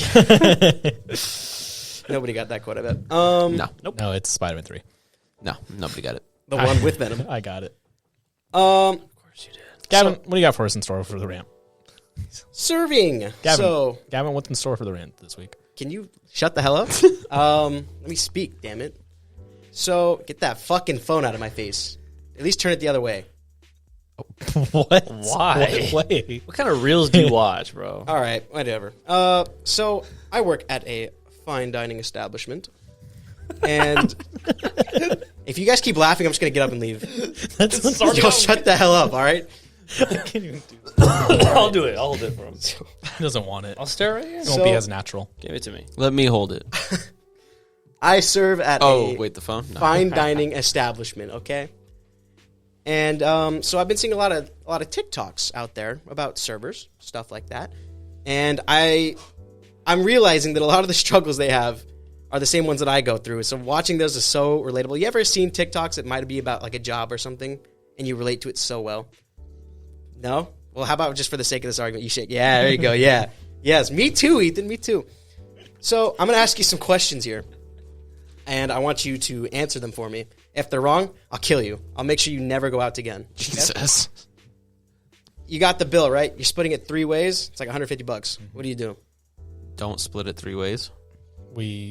Nobody got that quote, I bet. No. No, it's Spider-Man 3. No. Nobody got it. The one with Venom. I got it. Um, Gavin, what do you got for us in store for the rant? serving. Gavin, So, Gavin, what's in store for the rant this week? can you shut the hell up? Let me speak, damn it. So, get that fucking phone out of my face. At least turn it the other way. What? Why? What way? What kind of reels do you watch, bro? All right, whatever. So I work at a fine dining establishment, and if you guys keep laughing, I'm just gonna get up and leave. You'll shut the hell up, all right? I'll do it. I'll hold it for him. He doesn't want it. I'll stare right here. It won't be as natural. Give it to me. Let me hold it. I serve at Oh, a wait, the phone? No. fine dining establishment, okay? And so I've been seeing a lot of TikToks out there about servers, stuff like that, and I'm realizing that a lot of the struggles they have are the same ones that I go through. So watching those is so relatable. You ever seen TikToks that might be about like a job or something, and you relate to it so well? No? Well, how about just for the sake of this argument, you shake? Yeah, there you go. Yeah. Yes, me too, Ethan. Me too. So I'm going to ask you some questions here, and I want you to answer them for me. If they're wrong, I'll kill you. I'll make sure you never go out again. Okay? Jesus. You got the bill, right? You're splitting it 3 ways. It's like $150. What do you do? Don't split it 3 ways.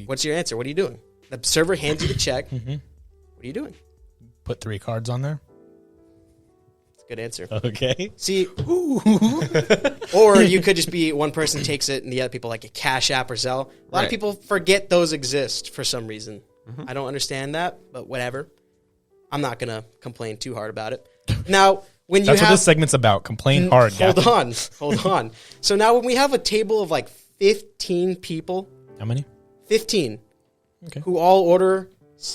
What's your answer? What are you doing? The server hands you the check. What are you doing? Put 3 cards on there. That's a good answer. Okay. See, or you could just be one person takes it and the other people like a Cash App or Zelle. A lot of people forget those exist for some reason. I don't understand that, but whatever. I'm not going to complain too hard about it. Now, when you That's have... what this segment's about. Complain hard, Hold on. So now when we have a table of like 15 people... How many? 15. Okay. Who all order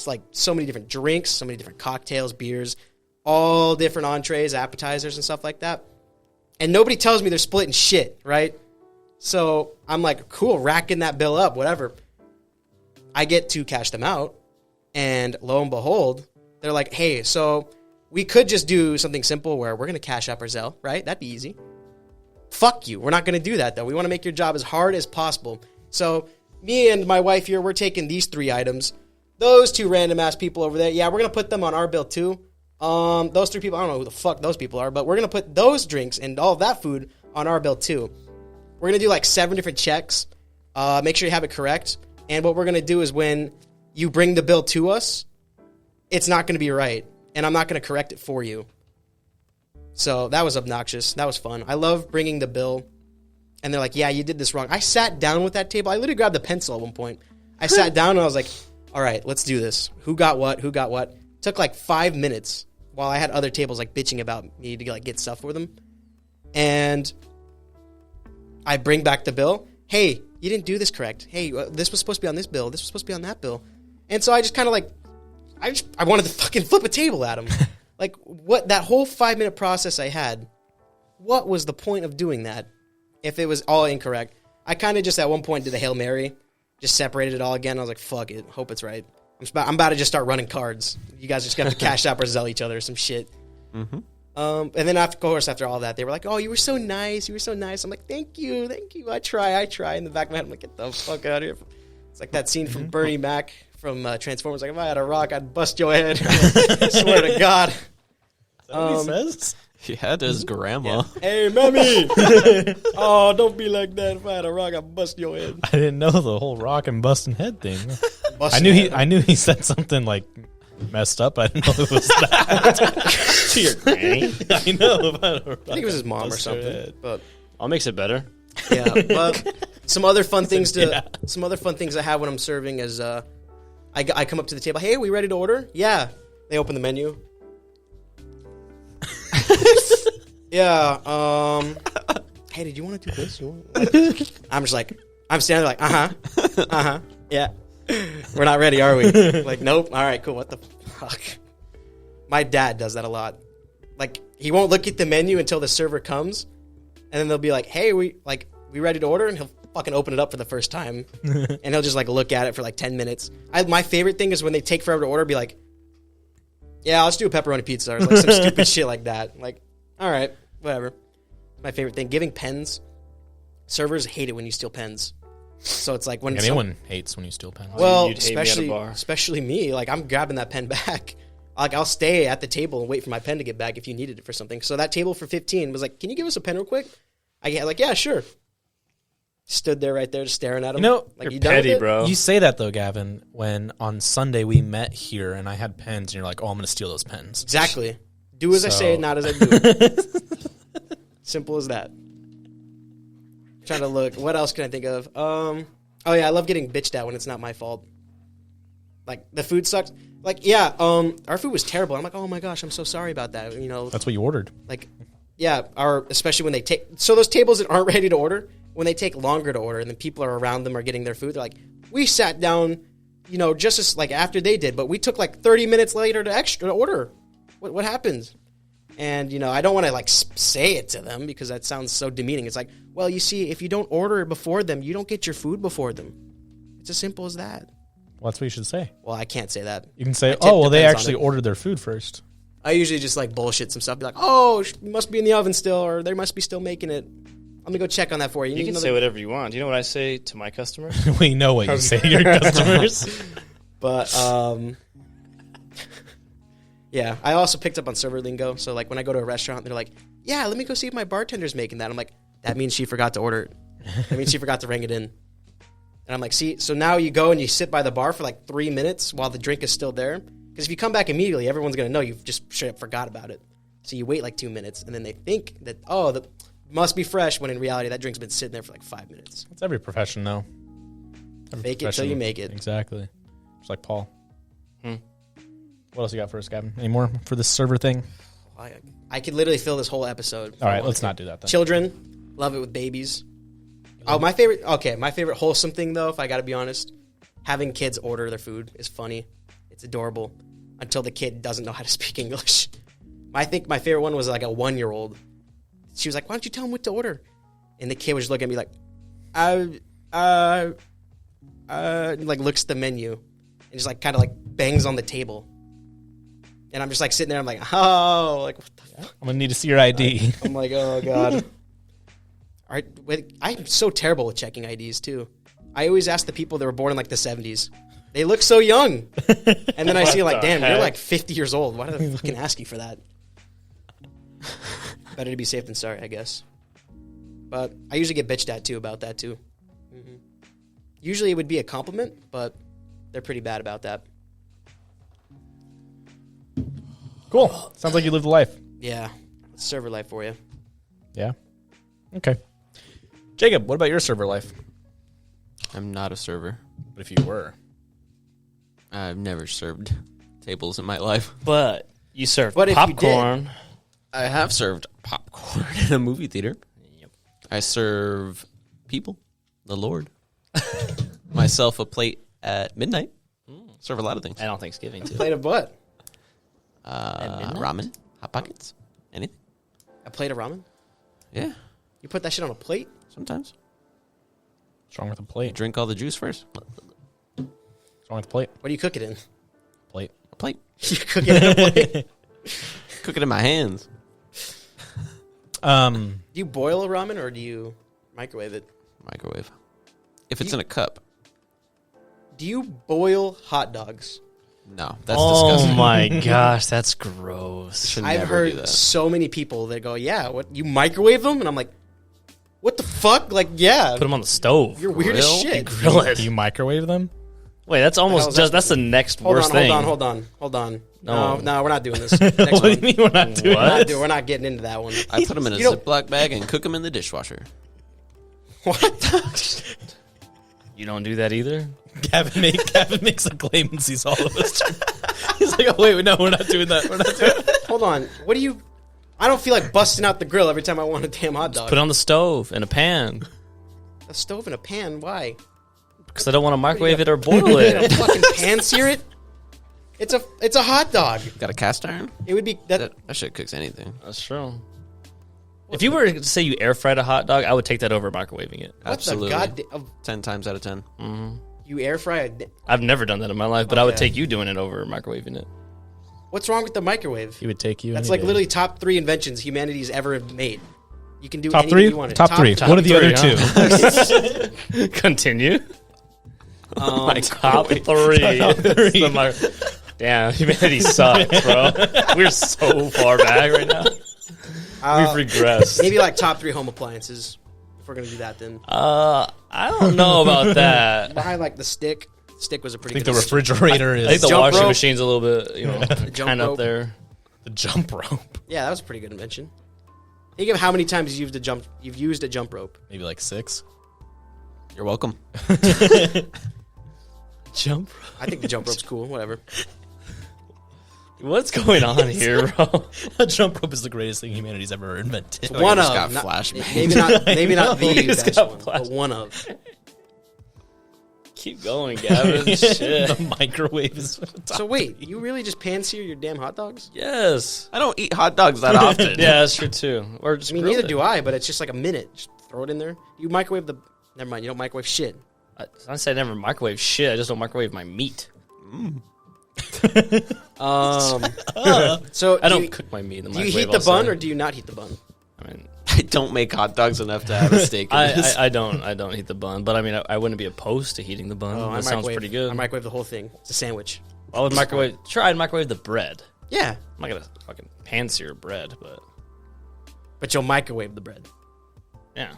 like so many different drinks, so many different cocktails, beers, all different entrees, appetizers, and stuff like that. And nobody tells me they're splitting shit, right? So I'm like, cool, racking that bill up, whatever. I get to cash them out, and lo and behold, they're like, hey, so we could just do something simple where we're going to cash up our Zelle, right? That'd be easy. Fuck you. We're not going to do that, though. We want to make your job as hard as possible. So me and my wife here, we're taking these 3 items. Those 2 random-ass people over there, yeah, we're going to put them on our bill, too. Those 3 people, I don't know who the fuck those people are, but we're going to put those drinks and all of that food on our bill, too. We're going to do like 7 different checks. Make sure you have it correct. And what we're going to do is when you bring the bill to us, it's not going to be right. And I'm not going to correct it for you. So that was obnoxious. That was fun. I love bringing the bill. And they're like, yeah, you did this wrong. I sat down with that table. I literally grabbed the pencil at one point. I sat down and I was like, all right, let's do this. Who got what? Took like 5 minutes while I had other tables like bitching about me to like get stuff for them. And I bring back the bill. Hey, you didn't do this correct. Hey, this was supposed to be on this bill. This was supposed to be on that bill. And so I just kind of like, I wanted to fucking flip a table at him. Like, what, that whole 5-minute process I had, what was the point of doing that if it was all incorrect? I kind of just at one point did a Hail Mary, just separated it all again. I was like, fuck it, hope it's right. I'm about to just start running cards. You guys just got to cash out or Zelle each other or some shit. And then of course after all that, they were like, oh, you were so nice. I'm like, thank you. I try. In the back of my head, I'm like, get the fuck out of here. It's like that scene from Bernie Mac from Transformers. Like, if I had a rock, I'd bust your head. I swear to God. Is that what he says? Yeah, to his grandma. Hey, mommy. Oh, don't be like that. If I had a rock, I'd bust your head. I didn't know the whole rock and busting head thing. I knew he said something like messed up. I didn't know it was that. To your granny. I know. About a rock I think it was his mom or bust her something. head. But All makes it better. yeah, but some other fun things I have when I'm serving is I come up to the table. Hey, are we ready to order? Yeah. They open the menu. Yeah. Hey, did you want to do this? I'm just like, I'm standing there like, yeah. We're not ready, are we? Like, nope. All right, cool. What the fuck? My dad does that a lot. Like, he won't look at the menu until the server comes, and then they'll be like, hey, we ready to order? And he'll fucking open it up for the first time, and he'll just like look at it for like 10 minutes. My favorite thing is when they take forever to order, be like, yeah, let's do a pepperoni pizza or like some stupid shit like that. Like, all right, whatever. My favorite thing, giving pens. Servers hate it when you steal pens. So it's like when anyone hates when you steal pens. Well, You'd hate me at a bar. especially me. Like, I'm grabbing that pen back. Like, I'll stay at the table and wait for my pen to get back if you needed it for something. So that table for 15 was like, can you give us a pen real quick? I get like, yeah, sure. Stood there right there just staring at him. You know, You're you done with petty, it? bro. You say that though, Gavin, when on Sunday we met here and I had pens and you're like, oh, I'm going to steal those pens. Exactly. Do as I So- say, not as I do. Simple as that. Trying to look. What else can I think of? Oh yeah, I love getting bitched at when it's not my fault. Like, the food sucks. Like, yeah, our food was terrible. I'm like, oh my gosh, I'm so sorry about that. You know, That's what you ordered. like, yeah, especially when they take, so those tables that aren't ready to order, when they take longer to order and then people are around them are getting their food, they're like, we sat down, you know, just as like after they did, but we took like 30 minutes later to order. What happened? And, you know, I don't want to like say it to them because that sounds so demeaning. It's like, well, you see, if you don't order before them, you don't get your food before them. It's as simple as that. Well, that's what you should say. Well, I can't say that. You can say, My tip oh, well, they depends on actually it. ordered their food first. I usually just like bullshit some stuff. Be like, oh, it must be in the oven still, or they must be still making it. I'm gonna go check on that for you. You can say whatever you want. Do you know what I say to my customers? We know what you say to your customers. But yeah, I also picked up on server lingo. So like when I go to a restaurant, they're like, "Yeah, let me go see if my bartender's making that." I'm like, "That means she forgot to order it. That means she forgot to ring it in." And I'm like, "See, so now you go and you sit by the bar for like 3 minutes while the drink is still there, because if you come back immediately, everyone's gonna know you've just straight up forgot about it. So you wait like 2 minutes, and then they think that the must be fresh, when in reality that drink's been sitting there for like 5 minutes. It's every profession, though. Fake it till you make it. Exactly. Just like Paul. What else you got for us, Gavin? Any more for this server thing? I could literally fill this whole episode. All right, let's not do that then. Children, love it with babies. Oh, my favorite wholesome thing, though, if I got to be honest, having kids order their food is funny. It's adorable until the kid doesn't know how to speak English. I think my favorite one was like a 1-year-old. She was like, "Why don't you tell him what to order?" And the kid was looking at me like, like looks at the menu and just like kind of like bangs on the table. And I'm just like sitting there. I'm like, oh, like what the fuck? I'm gonna need to see your ID. I'm like, oh god. All right, wait, I'm so terrible with checking IDs too. I always ask the people that were born in like the 70s. They look so young. And then I see like, damn, you're like 50 years old. Why did I fucking ask you for that? Better to be safe than sorry, I guess. But I usually get bitched at too about that too. Mm-hmm. Usually it would be a compliment, but they're pretty bad about that. Cool. Sounds like you lived a life. Yeah, server life for you. Yeah. Okay. Jacob, what about your server life? I'm not a server. But if you were. I've never served tables in my life. But you serve What if you did? popcorn. I have served popcorn in a movie theater. Yep. I serve people, the Lord. Myself a plate at midnight. Serve a lot of things. And on Thanksgiving, too. Plate of what? Ramen, Hot Pockets, anything. A plate of ramen? Yeah, You put that shit on a plate? sometimes. What's wrong with a plate? Drink all the juice first. What's wrong with a plate? What do you cook it in? Plate. A plate. You cook it in a plate? Cook it in my hands. Do you boil a ramen or do you microwave it? Microwave. If it's in a cup. Do you boil hot dogs? No, that's Oh disgusting. my gosh, that's gross. Should I've never do heard that. so many people that go, yeah, what, you microwave them? And I'm like, what the fuck? Like, yeah, Put them on the stove. you're weird as grill? shit. Grill it. Do you microwave them? Wait, that's hell almost is that? just, that's the next Hold worst on, thing. hold on. No. No, we're not doing this. Next What do you one. mean we're not doing What? this? We're not getting into that one. I put them in a You don't- Ziploc bag and cook them in the dishwasher. What? You don't do that either? Gavin makes a claim and sees all of us. He's like, oh, wait, no, we're not doing that. We're not doing that. Hold on. What do you... I don't feel like busting out the grill every time I want a damn hot dog. Put it on the stove in a pan. A stove and a pan? Why? Because I don't want to microwave it or boil You gonna it. fucking pan sear it? It's a hot dog. Got a cast iron? It would be... That shit cooks anything. That's true. If you were to say you air fried a hot dog, I would take that over microwaving it. What Absolutely. the goddamn... 10 times out of 10. You air fry a... I've never done that in my life, but I would Okay. take you doing it over microwaving it. What's wrong with the microwave? He would take you. That's any like day. literally top 3 inventions humanity's ever made. You can do Top anything three? you want. Top three. What are the other three, two? Continue. Um, Top three. Damn, humanity sucks, bro. We're so far back right now. We've regressed. maybe like top 3 home appliances. If we're gonna do that, then I don't know about that. behind like the stick. Stick was a I pretty think good. the refrigerator I think is the Jump washing rope. machine's a little bit, jump kind of rope. up there. the jump rope. Yeah, that was a pretty good invention. Think of how many times you've used a jump rope. Maybe like 6. You're welcome. Jump. I think the jump rope's cool. Whatever. What's going on here, bro? A jump rope is the greatest thing humanity's ever invented. Like One I of just got not- flashbacks. maybe not know. the He just best got one, flash- but one of. Keep going, Gavin. Shit. The microwave is. So wait, you really just pan sear your damn hot dogs? Yes. I don't eat hot dogs that often. Yeah, that's true too. Or just I mean, grill neither it. do I, but it's just like a minute. Just throw it in there. You microwave the. Never mind. You don't microwave shit. I say I never microwave shit. I just don't microwave my meat. So I don't cook my meat in the Do you microwave. heat the I'll bun say. or do you not heat the bun? I mean, I don't make hot dogs enough to have a steak. In this. I don't heat the bun, but I mean, I wouldn't be opposed to heating the bun. Oh, That sounds pretty good. I microwave the whole thing. It's a sandwich. I would microwave. Sure, I'd microwave the bread. Yeah, I'm not gonna fucking pan sear bread, but but you'll microwave the bread. yeah.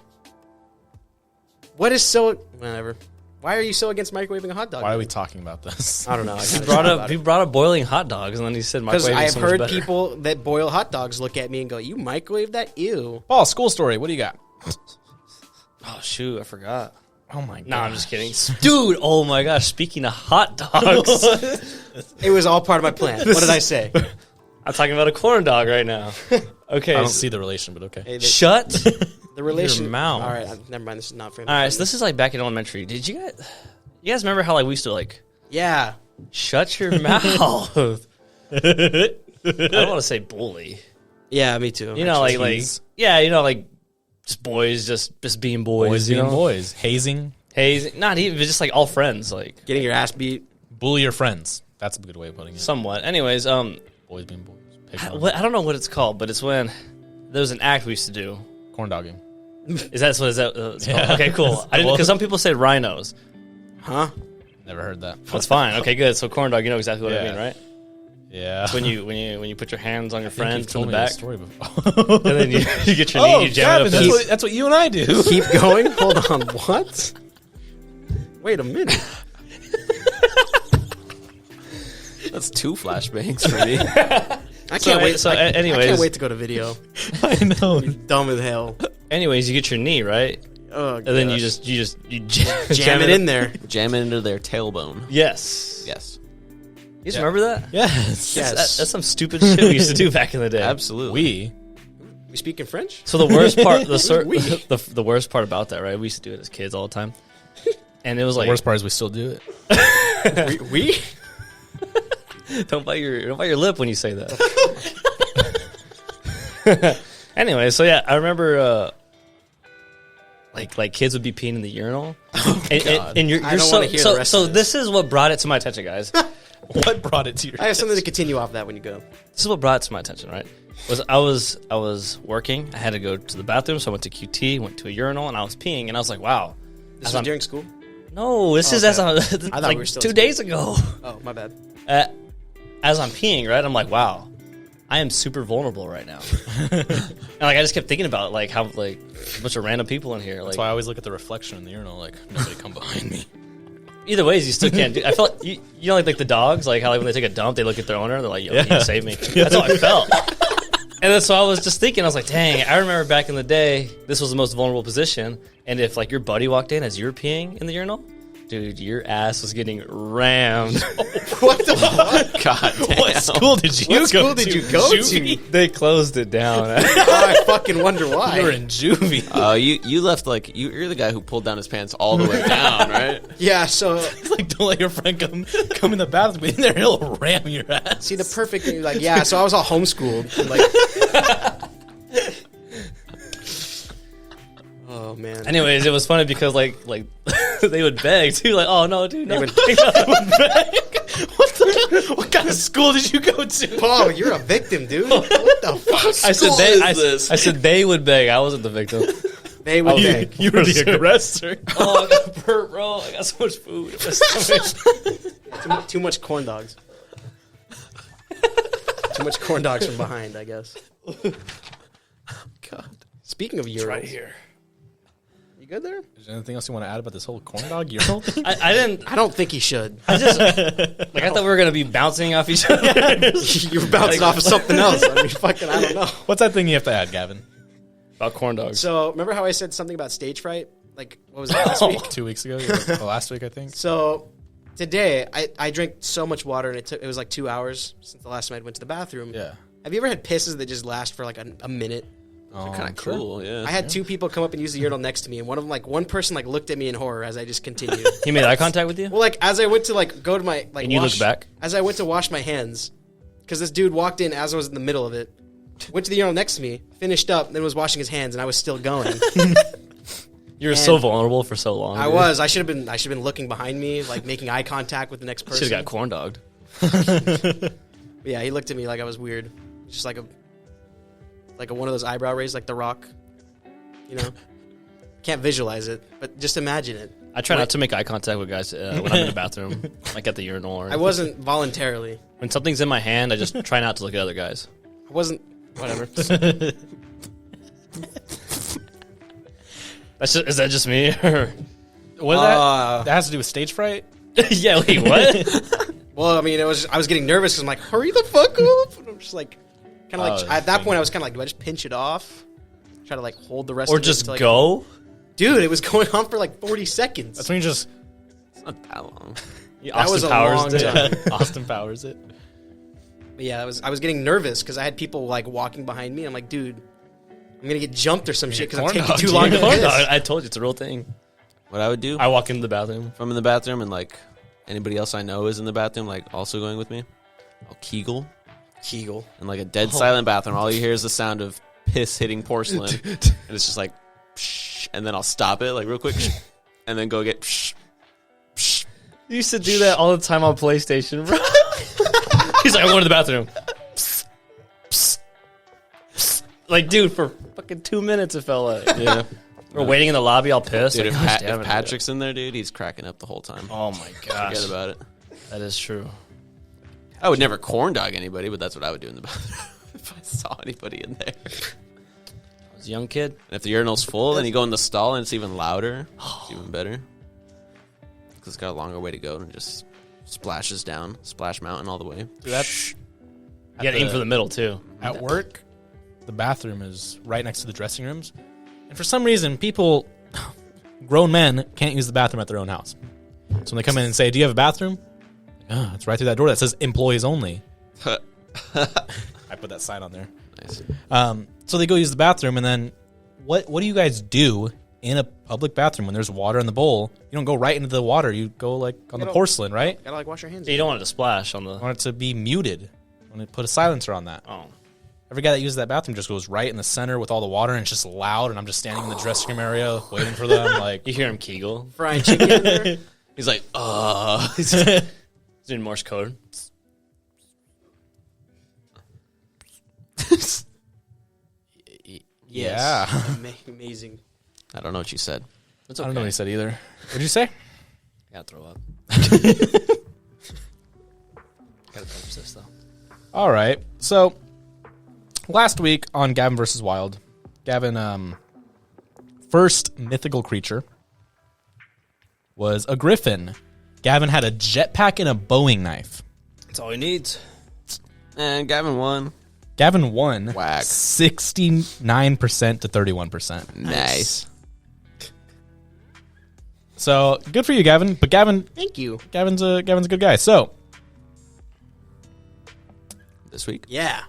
What is so... Whatever. Why are you so against microwaving a hot dog? Why are we talking about this? I don't know. He brought up boiling hot dogs, and then he said Because microwaving I have so much heard better. people that boil hot dogs look at me and go, you microwave that? Ew. Paul, school story. What do you got? Oh shoot, I forgot. Oh my god. No, I'm just kidding, dude. Oh my gosh, speaking of hot dogs, It was all part of my plan. What did I say? I'm talking about a corn dog right now. Okay, I don't see the relation, but okay. Hey, shut. the relation. your mouth. All right, never mind. This is not for me. All right, so this is like back in elementary. Did you guys remember how like we used to like Yeah. shut your mouth? I don't want to say bully. Yeah, me too. You know, actually. like yeah, you know, like just boys, just being boys, Boys you being know? boys. Hazing. Hazing, not even just like all friends, like Getting your ass beat. Bully your friends. That's a good way of putting it. somewhat. Anyways, Boys being boys. Pick I one. don't know what it's called, but it's when there was an act we used to do. Corn dogging. Is that what it's Yeah. called? Okay, cool. I didn't because some people say rhinos. Huh? Never heard that. That's fine. Okay, good. So corn dog, you know exactly what I Yeah. mean, right? Yeah. When you put your hands on your I think friend you've from told the me back, this story before. and then you get your knee, you jam it Gavin, up. that's what you and I do. Keep going. Hold on. What? Wait a minute. That's 2 flashbangs for me. I can't wait. So, I anyways, can't wait to go to video. I know. Dumb as hell. anyways, you get your knee right, Oh, and then you gosh. jam jam it in there. Jam it into their tailbone. Yes. Yes, You guys remember that? Yes. Yes. That's some stupid shit we used to do back in the day. absolutely. We speak in French? So the worst part, the worst part about that, right? We used to do it as kids all the time, and it was The like, worst part is we still do it. We? don't bite your lip when you say that. Anyway, so yeah, I remember like kids would be peeing in the urinal, and you're I don't so wanna hear the rest so of this is what brought it to my attention, guys. What brought it to your I have something to continue off that when you go. This is what brought it to my attention, right? I was working. I had to go to the bathroom, so I went to QT, went to a urinal, and I was peeing, and I was like, wow. This As was I'm- during school? No, this is okay. as I was, thought like we were still 2 in days ago. Oh, my bad. As I'm peeing, right, I'm like, wow, I am super vulnerable right now. And like I just kept thinking about like how like a bunch of random people in here. Like That's why I always look at the reflection in the urinal, like, nobody come behind me. either ways, you still can't do. I felt you know like the dogs, like how like, when they take a dump, they look at their owner, they're like, "Yo, can you save me?" That's how I felt. And then so I was just thinking, I was like, "Dang, I remember back in the day, this was the most vulnerable position. And if like your buddy walked in as you were peeing in the urinal, dude, your ass was getting rammed." What the fuck? God damn. What school did you What go school to? did you go to? Juvie? They closed it down. Oh, I fucking wonder why. You were in juvie. You left like you're the guy who pulled down his pants all the way down, right? Yeah, so It's like, don't let your friend come in the bathroom. Be in there, he'll ram your ass. see the perfect thing. Like, yeah, so I was all homeschooled. And, like, oh man. Anyways, it was funny because like they would beg too, like, "Oh no, dude, no." They would- What kind of school did you go to? Paul, you're a victim, dude. What the fuck? I said school they. is I, this? I said they would beg. I wasn't the victim. They would beg. You were the aggressor. Oh, I got burnt, bro. I got so much food in my stomach. Too much corn dogs. Too much corn dogs from behind, I guess. God. Speaking of urinals, Right here. you good there? Is there anything else you want to add about this whole corn dog urinal thing? I didn't. I don't think he should. I thought we were gonna be bouncing off each other. You're bouncing off of something else. I mean, fucking, I don't know. What's that thing you have to add, Gavin? About corn dogs. So, remember how I said something about stage fright? Like, what was it last week? 2 weeks ago? Last week, I think. So, today, I drank so much water, and it was like 2 hours since the last time I went to the bathroom. Yeah. Have you ever had pisses that just last for like a minute? Oh, Kind of cool, yeah. I had two people come up and use the urinal next to me, and one person like looked at me in horror as I just continued. He made eye contact with you. Well, like as I went to like go to my like And you wash, looked back? as I went to wash my hands, because this dude walked in as I was in the middle of it, went to the urinal next to me, finished up, then was washing his hands, and I was still going. You were so vulnerable for so long. I dude. was. I should have been looking behind me, like making eye contact with the next Should person. have got corn dogged. Yeah, he looked at me like I was weird. Just like a one of those eyebrow raises, like The Rock. You know, can't visualize it, but just imagine it. I try not to make eye contact with guys when I'm in the bathroom, like at the urinal. Or I wasn't voluntarily. when something's in my hand, I just try not to look at other guys. I wasn't. Whatever. Is that just me? Or What is that? That has to do with stage fright? yeah, wait, what? Well, I mean, I was getting nervous because I'm like, hurry the fuck up. And I'm just like, kind of like, at that point, I was kind of like, do I just pinch it off? Try to like hold the rest Or of it just until I go? Dude, it was going on for like 40 seconds. That's when you just It's not that long. That was a long time. Austin Powers it. But yeah, I was getting nervous because I had people like walking behind me. I'm like, dude, I'm going to get jumped or some shit because I'm corn taking dog, too long to Corn piss. dog, I told you, it's a real thing. What I would do I walk into the bathroom. if I'm in the bathroom and like anybody else I know is in the bathroom, like also going with me, I'll Kegel. Kegel. In like a dead silent bathroom, all you hear is the sound of piss hitting porcelain, and it's just like, psh, and then I'll stop it like real quick, and then go get. Psh, psh. You used to do that all the time on PlayStation, bro. He's like, I'm going to the bathroom. Psst, psst, psst. Like, dude, for fucking 2 minutes it felt like. Yeah, We're waiting in the lobby, I'll piss. dude. Like, If, gosh damn if it, Patrick's in there, dude, he's cracking up the whole time. oh my gosh. Forget about it. That is true. I would never corn dog anybody, but that's what I would do in the bathroom if I saw anybody in there. I was a young kid. And if the urinal's full, then you go in the stall and it's even louder. It's even better. Because it's got a longer way to go and it just splashes down, Splash Mountain all the way. Dude, that's You gotta aim for the middle, too. at work. The bathroom is right next to the dressing rooms, and for some reason, people, grown men, can't use the bathroom at their own house. So when they come in and say, "Do you have a bathroom?" Oh, it's right through that door that says "Employees Only." I put that sign on there. Nice. So they go use the bathroom, and then what do you guys do in a public bathroom when there's water in the bowl? You don't go right into the water. You go like on the porcelain, right? Gotta like wash your hands. You don't want it to splash on the... I want it to be muted. I want to put a silencer on that. Oh. Every guy that uses that bathroom just goes right in the center with all the water, and it's just loud, and I'm just standing in the dressing room area waiting for them. Like, You hear him Kegel. Frying chicken in there. He's like, He's doing Morse code. yeah. Amazing. I don't know what you said. It's I okay. don't know what he said either. What'd you say? I gotta throw up. Gotta finish this, though. All right. So last week on Gavin versus Wild, Gavin, first mythical creature was a griffin. Gavin had a jetpack and a Boeing knife. That's all he needs. And Gavin won. Gavin won Whack. 69% to 31%. Nice. So good for you, Gavin. But Thank you. Gavin's a good guy. So This week. Yeah.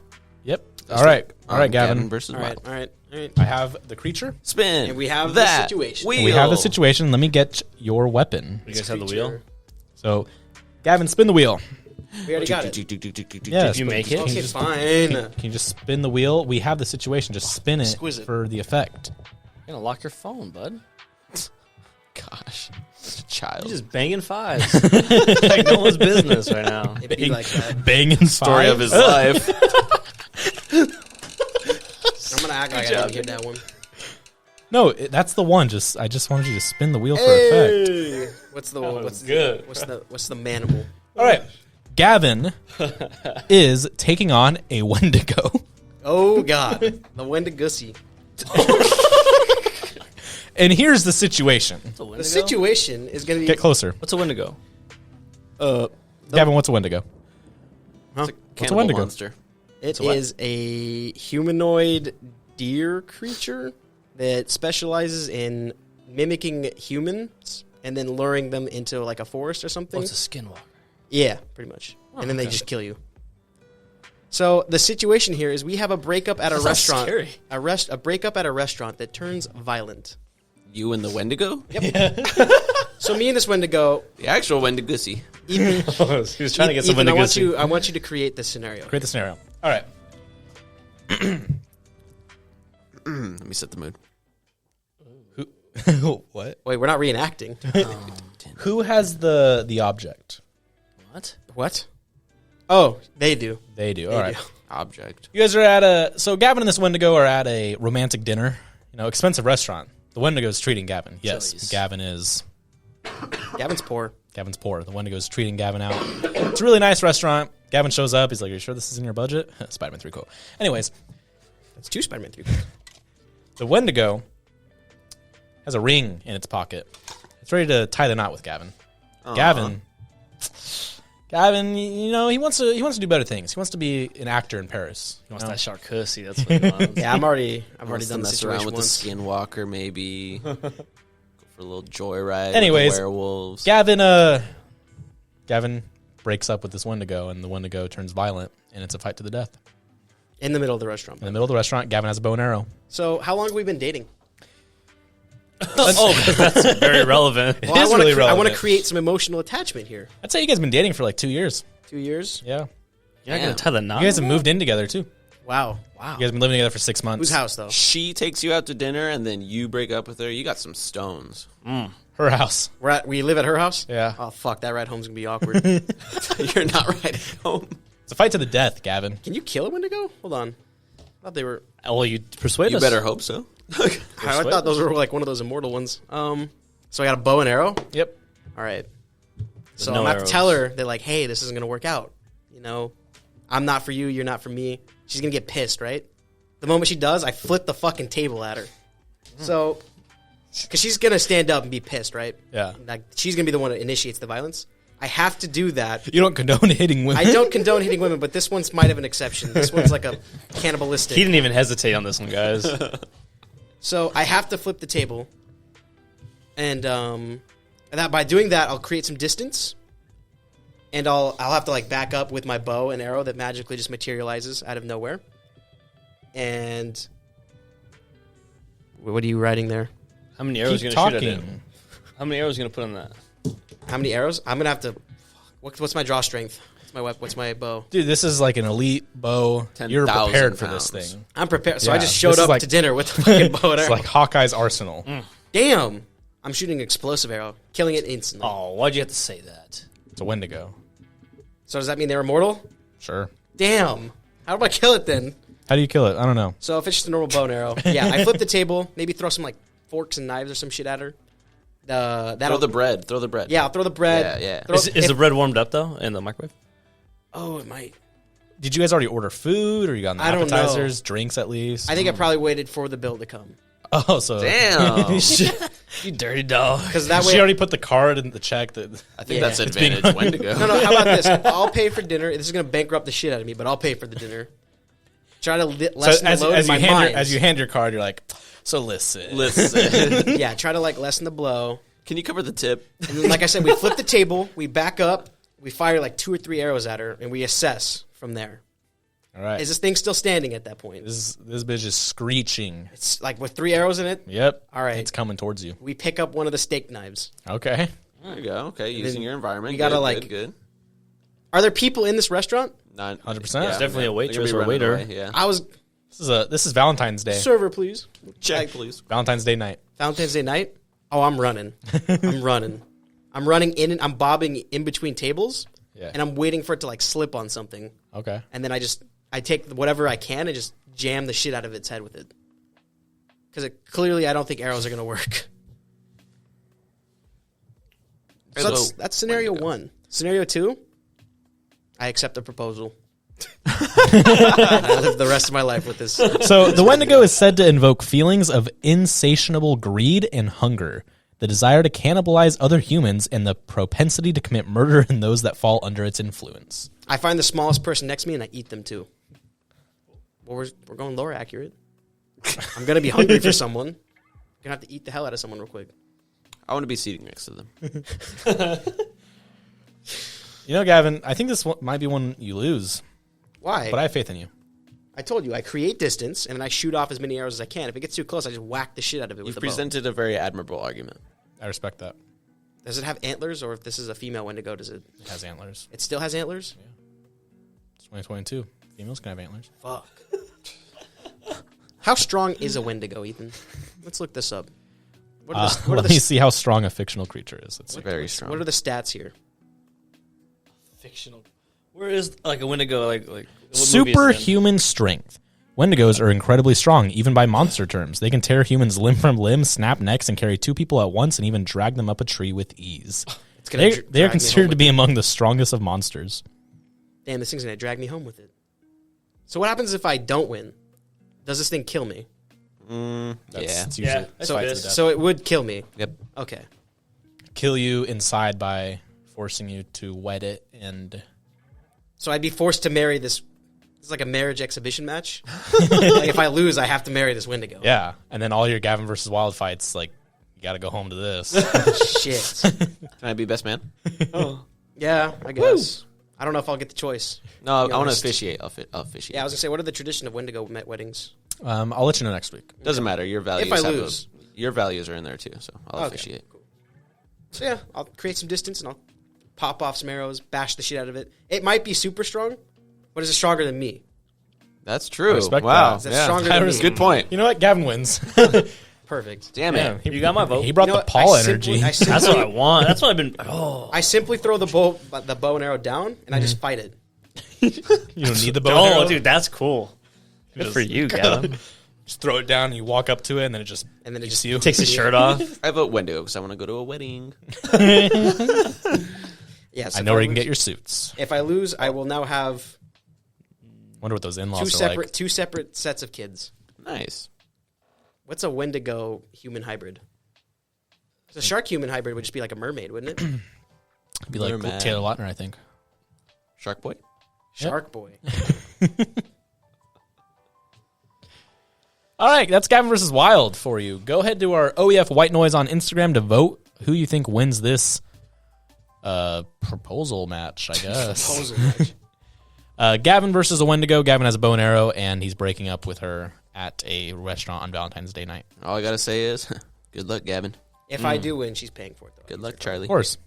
yep. All right, Gavin. versus All right. Wild. All right. All right. I have the creature. Spin. And we have the that situation. Wheel. We have the situation. Let me get your weapon. You guys have the wheel? So, Gavin, spin the wheel. We already got it. Yeah, Did you make it? Can you Okay, just- fine. Can you just spin the wheel? We have the situation. Just spin it Exquisite. for the effect. You're gonna lock your phone, bud. Gosh, such a child. You're just banging fives. like no one's business right now. It'd be like that. Banging Story of his life. I'm gonna act like I didn't hear that one. No, that's the one. I just wanted you to spin the wheel for effect. Hey. What's the good. What's the manimal? All right, Gavin is taking on a Wendigo. Oh God, the Wendigoosey. And here's the situation. What's a Wendigo? The situation is gonna be Get closer. What's a Wendigo? Gavin, what's a Wendigo? Cannibal Wendigo? monster. It what? is a humanoid deer creature that specializes in mimicking humans and then luring them into like a forest or something. Oh, it's a skinwalker. Yeah, pretty much. And then they just kill you. So the situation here is we have a breakup at a That sounds restaurant. scary. A breakup at a restaurant that turns violent. You and the Wendigo? So me and this Wendigo, The actual Wendigoosey. He was trying to get some Ethan, Wendigo. I want you to create this scenario. Create the scenario. All right. Let me set the mood. What? Wait, we're not reenacting. Who has the object? What? What? Oh, they do. They do. They All right. do. Object. You guys are at so Gavin and this Wendigo are at a romantic dinner. Expensive restaurant. The Wendigo's treating Gavin. Yes, Chili's. Gavin's poor. Gavin's poor. The Wendigo's treating Gavin out. It's a really nice restaurant. Gavin shows up. He's like, "Are you sure this is in your budget?" Spider-Man 3 cool. Anyways, That's 2 Spider-Man 3. the Wendigo has a ring in its pocket. It's ready to tie the knot with Gavin. Gavin, he wants to do better things. He wants to be an actor in Paris. He wants that Charcussy. That's what he wants. Yeah, I've already Wants to done the mess around situation with once. the Skinwalker, maybe. Go for a little joyride. Anyways, with the werewolves. Gavin breaks up with this Wendigo, and the Wendigo turns violent, and it's a fight to the death. In the middle of the restaurant. In the middle of the restaurant, Gavin has a bow and arrow. So, how long have we been dating? That's very relevant. Well, I is wanna really I want to relevant. create some emotional attachment here. I'd say you guys have been dating for like 2 years. 2 years? Yeah. You're not going to tie the knot? You guys have moved in together, too. Wow. You guys have been living together for 6 months. Whose house, though? She takes you out to dinner, and then you break up with her. You got some stones. Her house. We live at her house? Yeah. Oh, fuck. That ride home's going to be awkward. You're not riding home. It's a fight to the death, Gavin. Can you kill a Wendigo? Hold on. I thought they were... Well, you persuade You us. better hope so. I thought those were like one of those immortal ones. So I got a bow and arrow? Yep. All right. So no I'm going to have arrows. to tell her that, like, hey, this isn't going to work out. I'm not for you. You're not for me. She's going to get pissed, right? The moment she does, I flip the fucking table at her. So, because she's going to stand up and be pissed, right? Yeah. Like, she's going to be the one that initiates the violence. I have to do that. You don't condone hitting women. I don't condone hitting women, but this one's might have an exception. This one's like a cannibalistic. He didn't even hesitate on this one, guys. So I have to flip the table, and that by doing that, I'll create some distance, and I'll have to like back up with my bow and arrow that magically just materializes out of nowhere. And what are you writing there? How many arrows are Keep you going to shoot at talking. him? How many arrows are you going to put on that? How many arrows? I'm gonna have to. What's my draw strength? What's my bow? Dude, this is like an elite bow. 10,000 You're prepared for this pounds. thing. I'm prepared. So I Yeah, just showed this is up like- to dinner with the fucking bow and It's arrow. like Hawkeye's arsenal. Damn! I'm shooting an explosive arrow, killing it instantly. Oh, why'd you have to say that? It's a Wendigo. So does that mean they're immortal? Sure. Damn! How do I kill it then? How do you kill it? I don't know. So if it's just a normal bow and arrow, yeah, I flip the table, maybe throw some like forks and knives or some shit at her. Throw That'll the bread. Throw the bread. Yeah, I'll throw the bread. Yeah. Throw- Is the if- bread warmed up, though, in the microwave? Oh, it might. Did you guys already order food, or you got the I don't know. appetizers, drinks at least? I think I probably waited for the bill to come Oh, so Damn. You dirty dog. because that way. she already put the card in the check. That I think Yeah. that's It's being- advantage Wendigo. No. How about this? I'll pay for dinner. This is going to bankrupt the shit out of me, but I'll pay for the dinner. Try to so lessen the load in my mind. as you hand your card, you're like, so listen. Listen. Yeah, try to like lessen the blow. Can you cover the tip? And then, like I said, we flip the table, we back up, we fire like 2 or 3 arrows at her, and we assess from there. All right. Is this thing still standing at that point? This bitch is screeching. It's like with 3 arrows in it. Yep. All right. It's coming towards you. We pick up one of the steak knives. Okay. There you go. Okay, using your environment. you gotta, Good, like- good. Are there people in this restaurant? Not 100%. It's definitely a They're waitress gonna be or a running waiter. away, Yeah. I was This is Valentine's Day. server, please. Check, please. Valentine's Day night. Valentine's Day night. Oh, I'm running. I'm running in and I'm bobbing in between tables, Yeah. and I'm waiting for it to like slip on something, Okay. and then I take whatever I can and just jam the shit out of its head with it. Because clearly, I don't think arrows are gonna work. So that's scenario 1. Scenario 2, I accept the proposal. I live the rest of my life with this. So the Wendigo is said to invoke feelings of insatiable greed and hunger, the desire to cannibalize other humans, and the propensity to commit murder in those that fall under its influence. I find the smallest person next to me and I eat them too. Well, we're going lore accurate. I'm gonna be hungry for someone. I'm gonna have to eat the hell out of someone real quick. I want to be seating next to them. You know, Gavin, I think this one might be one you lose, Why? but I have faith in you. I told you I create distance and then I shoot off as many arrows as I can. If it gets too close, I just whack the shit out of it with You've the bow. presented a very admirable argument. I respect that. Does it have antlers, or if this is a female Wendigo, does it? It has antlers. It still has antlers. It's 2022. Females can have antlers. Fuck. How strong is a Wendigo, Ethan? Let's look this up. What are the, what are Let me the, see how strong a fictional creature is. Let's see. Very strong. what are the stats here? Fictional. Where is like a Wendigo? Like what movie is it in? Superhuman strength. Wendigos are incredibly strong, even by monster terms. They can tear humans limb from limb, snap necks, and carry 2 people at once, and even drag them up a tree with ease. They are considered to be among the strongest of monsters. Damn, this thing's gonna drag me home with it. So what happens if I don't win? Does this thing kill me? It's usually that's fight to good. the death. So it would kill me. Yep. Okay. Kill you inside by forcing you to wet it, and So I'd be forced to marry this. It's like a marriage exhibition match. Like if I lose, I have to marry this Wendigo. yeah, and then all your Gavan versus Wild fights, like you got to go home to this. Shit. Can I be best man? Yeah, I guess. I don't know if I'll get the choice. No, I want to honest. officiate. I'll officiate. Yeah, I was gonna say, what are the tradition of Wendigo weddings? I'll let you know next week. Doesn't matter. Your values. If I have lose. your values are in there too, so I'll Okay, officiate. cool. So yeah, I'll create some distance and I'll pop off some arrows, bash the shit out of it. It might be super strong, but is it stronger than me? That's true. I respect Wow. that. Is that stronger than me? Good point. You know what? Gavin wins. Perfect. Damn it. You got my vote. He brought You know the what? Paul I energy. simply- That's what I want. That's what I've been. Oh, I simply throw the bow and arrow down, and I just fight it. You don't need the bow. and oh, arrow. dude, that's cool. Good for you, Gavin. Just throw it down, and you walk up to it, and then it just Just you. Takes his shirt off. I vote Wendigo because I want to go to a wedding. Yes. I know where you can get your suits. If I lose, I will now have Wonder what those in-laws two are separate like. two separate sets of kids. Nice. What's a Wendigo human hybrid? The shark human hybrid would just be like a mermaid, wouldn't it? Be like Merman. Taylor Lautner, I think. Shark Boy. Shark boy. All right, that's Gavin versus Wild for you. Go ahead to our OEF White Noise on Instagram to vote who you think wins this proposal match, I guess. Proposal match. Gavin versus a Wendigo. Gavin has a bow and arrow, and he's breaking up with her at a restaurant on Valentine's Day night. All I gotta say is, good luck, Gavin. If I do win, she's paying for it, though. Good luck, Charlie. Of course.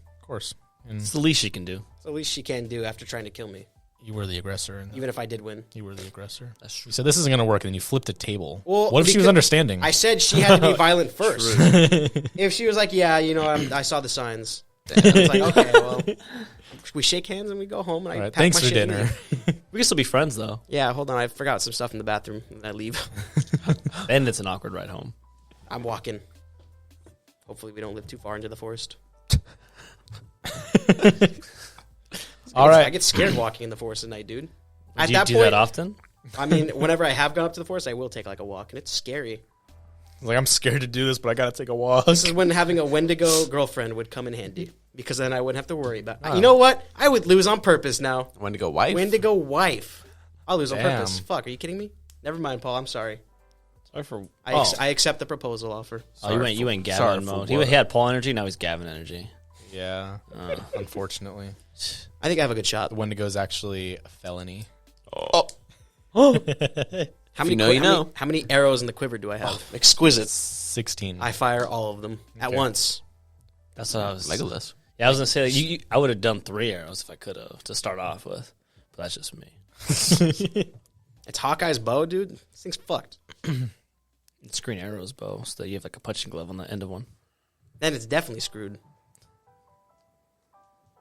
And It's the least you can do. It's the least she can do after trying to kill me, you were the aggressor. And even if I did win. you were the aggressor. That's true. You said this isn't going to work, and then you flipped a table. Well, what if she was because understanding? I said she had to be violent first. If she was like, yeah, I saw the signs. It's like, okay, well, we shake hands and we go home. And I All right, pack thanks my for shit and dinner. leave. We can still be friends though, Yeah, hold on. I forgot some stuff in the bathroom and I leave. and it's an awkward ride home. I'm walking. Hopefully we don't live too far into the forest. All right. I get scared walking in the forest at night, dude. At Do you that do point, that often? I mean, whenever I have gone up to the forest, I will take like a walk, and it's scary. Like, I'm scared to do this, but I got to take a walk. This is when having a Wendigo girlfriend would come in handy, because then I wouldn't have to worry about. You know what? I would lose on purpose now. Wendigo wife. Wendigo wife. I'll lose on Damn. purpose. Fuck, are you kidding me? Never mind, Paul. I'm sorry. Sorry for. I accept the proposal offer. You went sorry Gavin for mode. what? He had Paul energy. Now he's Gavin energy. Yeah, unfortunately. I think I have a good shot. The Wendigo is actually a felony. How many, you know, you know. How many arrows in the quiver do I have? Exquisite. 16. I fire all of them at Okay. once. That's what I was. Legolas. Yeah, I was gonna say I would have done 3 arrows if I could have to start off with, but that's just me. It's Hawkeye's bow, dude. This thing's fucked. It's Green Arrow's bow, so that you have like a punching glove on the end of one. Then it's definitely screwed.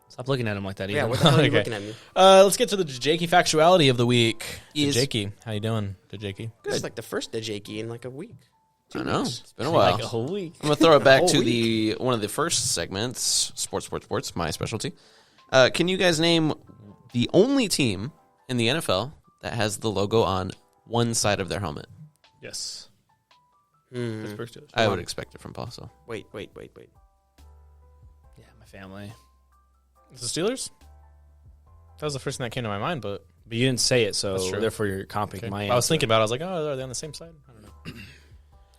Stop looking at him like that. Yeah, Either. what the hell are you Okay. looking at me? Let's get to the Jakey factuality of the week. Yes. Jakey, how you doing, Jakey? This is like the first Dejaki in like a week. I know. weeks. It's been a while. Like a whole week. I'm gonna throw it back Whole to week. the one of the first segments, sports, my specialty. Can you guys name the only team in the NFL that has the logo on one side of their helmet? Yes. Hmm. Pittsburgh Steelers. I would expect it from Paul. So Wait. Yeah, my family. It's the Steelers? That was the first thing that came to my mind, but But you didn't say it, so That's true. therefore you're copying okay. my I was answer. thinking about it. I was like, oh, are they on the same side? I don't know.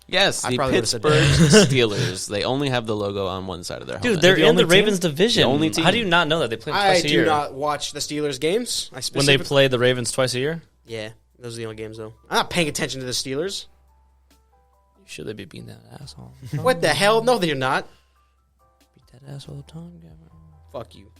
yes, I the probably would've said Pittsburgh Steelers. They only have the logo on one side of their helmet. Dude, they're the in only the team? Ravens division. The only team. How do you not know that? They play them I twice a do year. not watch the Steelers games. When they play the Ravens twice a year? Yeah, those are the only games though. I'm not paying attention to the Steelers. Should they be beating that asshole? What the hell? No, they're not. Beat that ass all the time, Gavin. Fuck you.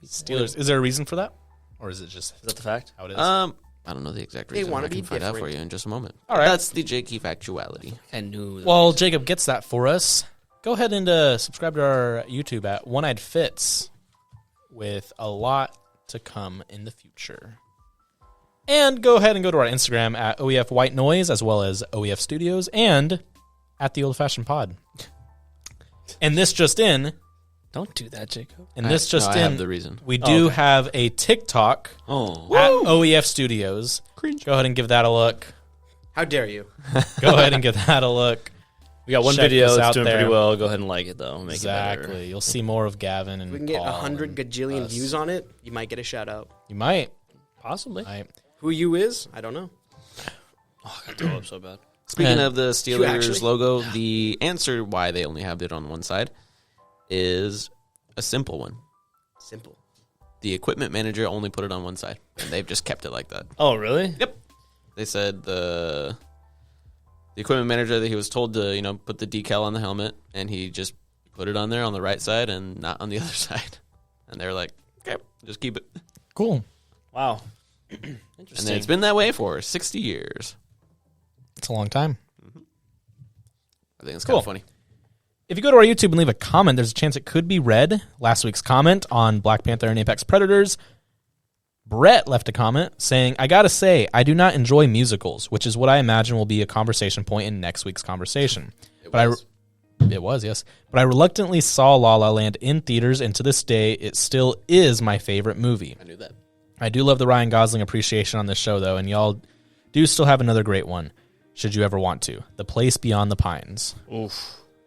Steelers. Is there a reason for that? Or is it just Is that the fact? how it is? I don't know the exact They reason. wanna I can be find out for different. you in just a moment. All right. That's the Jakey factuality. I knew that. Well, Jacob gets that for us. Go ahead and subscribe to our YouTube at One Eyed Fits with a lot to come in the future. And go ahead and go to our Instagram at OEF White Noise, as well as OEF Studios, and at the Old Fashioned Pod. And this just in, Don't do that, Jacob. and this just I in, have the reason. we do okay. have a TikTok Oh, at OEF Studios. Go ahead and give that a look. How dare you? Go ahead and give that a look. We got one Check video this that's out doing there. pretty well. Go ahead and like it, though. Make it Exactly. better. You'll see more of Gavin and If we can get Paul 100 and gajillion us. views on it, you might get a shout out. You might. Possibly. Who you is? I don't know. Oh, I got to throw up so bad. speaking And- of the You actually- Steelers logo, the answer why they only have it on one side is a simple one. Simple. The equipment manager only put it on one side, and they've just kept it like that. Oh, really? Yep. They said the equipment manager that he was told to, put the decal on the helmet, and he just put it on there on the right side and not on the other side. And they're like, okay, just keep it. Cool. Wow. And Interesting. then it's been that way for 60 years. It's a long time. I think it's Cool. kind of funny. If you go to our YouTube and leave a comment, there's a chance it could be read. Last week's comment on Black Panther and Apex Predators, Brett left a comment saying, I gotta say, I do not enjoy musicals, which is what I imagine will be a conversation point in next week's conversation. It was, yes. But I reluctantly saw La La Land in theaters, and to this day, it still is my favorite movie. I knew that. I do love the Ryan Gosling appreciation on this show, though, and y'all do still have another great one, should you ever want to. The Place Beyond the Pines. Oof.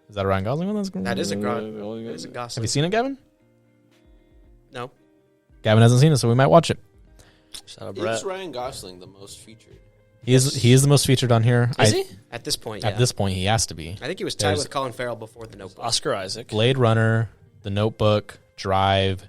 Is that a Ryan Gosling one? That is a Gosling. Have you seen it, Gavin? No. Gavin hasn't seen it, so we might watch it. Shout out, Brett. Is Ryan Gosling the most featured? He is the most featured on here. Is he? At this point, yeah. At this point, he has to be. I think he was tied There's- with Colin Farrell before The Notebook. Oscar Isaac. Blade Runner, The Notebook, Drive,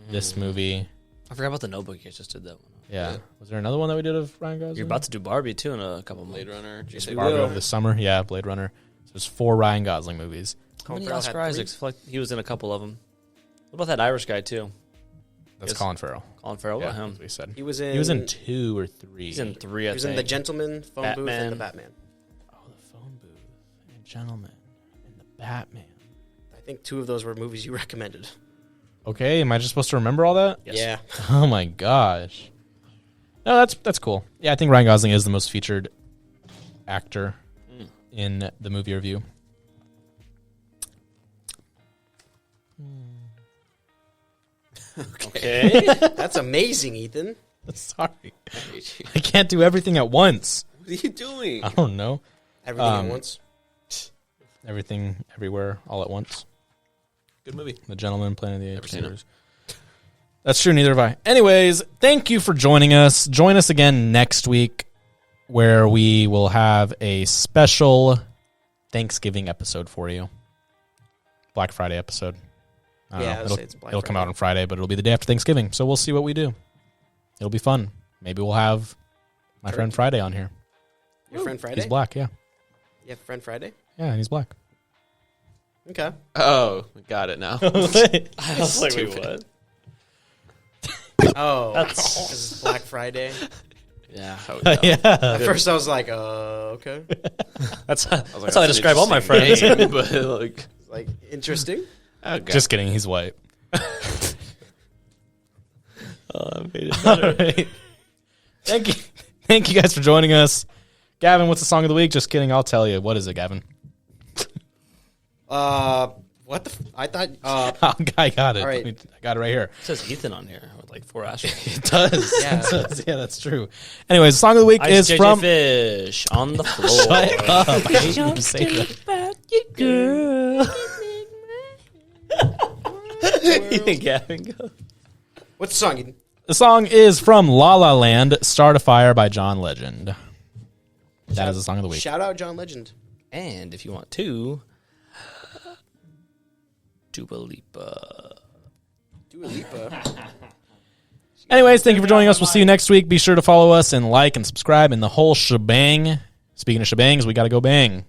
this movie. I forgot about the Notebook. You guys just did that one. Yeah. Was there another one that we did of Ryan Gosling? You're about to do Barbie, too, in a couple Blade months. Runner. Yes, we Barbie will. over the summer. Yeah, Blade Runner. So there's 4 Ryan Gosling movies. How Colin many Farrell Oscar had 3. Isaacs? I feel like he was in a couple of them. What about that Irish guy, too? That's Yes. Colin Farrell. Colin Farrell? What Yeah, about that's him? what he said. He was in. He was in 2 or 3. He's in 3, He I was think. in The Gentleman, Phone Booth, Batman. and The Batman. Oh, The Phone Booth, and Gentleman, and The Batman. I think 2 of those were movies you recommended. Okay, am I just supposed to remember all that? Yes. Yeah. Oh my gosh. No, that's cool. Yeah, I think Ryan Gosling is the most featured actor in the movie review. Okay. That's amazing, Ethan. Sorry. I can't do everything at once. What are you doing? I don't know. Everything at once. Everything, everywhere, all at once. Good movie. The Gentleman, Planet of the Never Apes. seen it. series. That's true, neither have I. Anyways, thank you for joining us. Join us again next week where we will have a special Thanksgiving episode for you. Black Friday episode. I don't Yeah, know. I'd It'll, say it's Black it'll come Friday. out on Friday, but it'll be the day after Thanksgiving. So we'll see what we do. It'll be fun. Maybe we'll have my Turkey. friend Friday on here. Your friend Friday? He's black, yeah. You have a friend Friday? Yeah, and he's black. Okay. Oh, got it now. I was like, wait, what? Oh, That's- this is Black Friday. Yeah. yeah. At first, I was like, okay. That's how I an describe all my interesting friends. name, but like, Like, interesting. okay. Just kidding. He's white. I made it All better. right. Thank you guys for joining us. Gavin, what's the song of the week? Just kidding. I'll tell you. What is it, Gavin? What the? I thought. I got it. All right. I got it right here. It says Ethan on here with like 4 asterisks. It does. Yeah. It does. Yeah, that's true. Anyways, the song of the week Ice is JJ from. Fish on the floor. Shut up. I hate when you say that. Gavin, go. What's the song? Ethan? The song is from La La Land, Start a Fire by John Legend. That is the song of the week. Shout out John Legend. And if you want to, Dua Lipa. Dua Lipa. Anyways, thank you for joining us. We'll see you next week. Be sure to follow us and like and subscribe and the whole shebang. Speaking of shebangs, we got to go bang.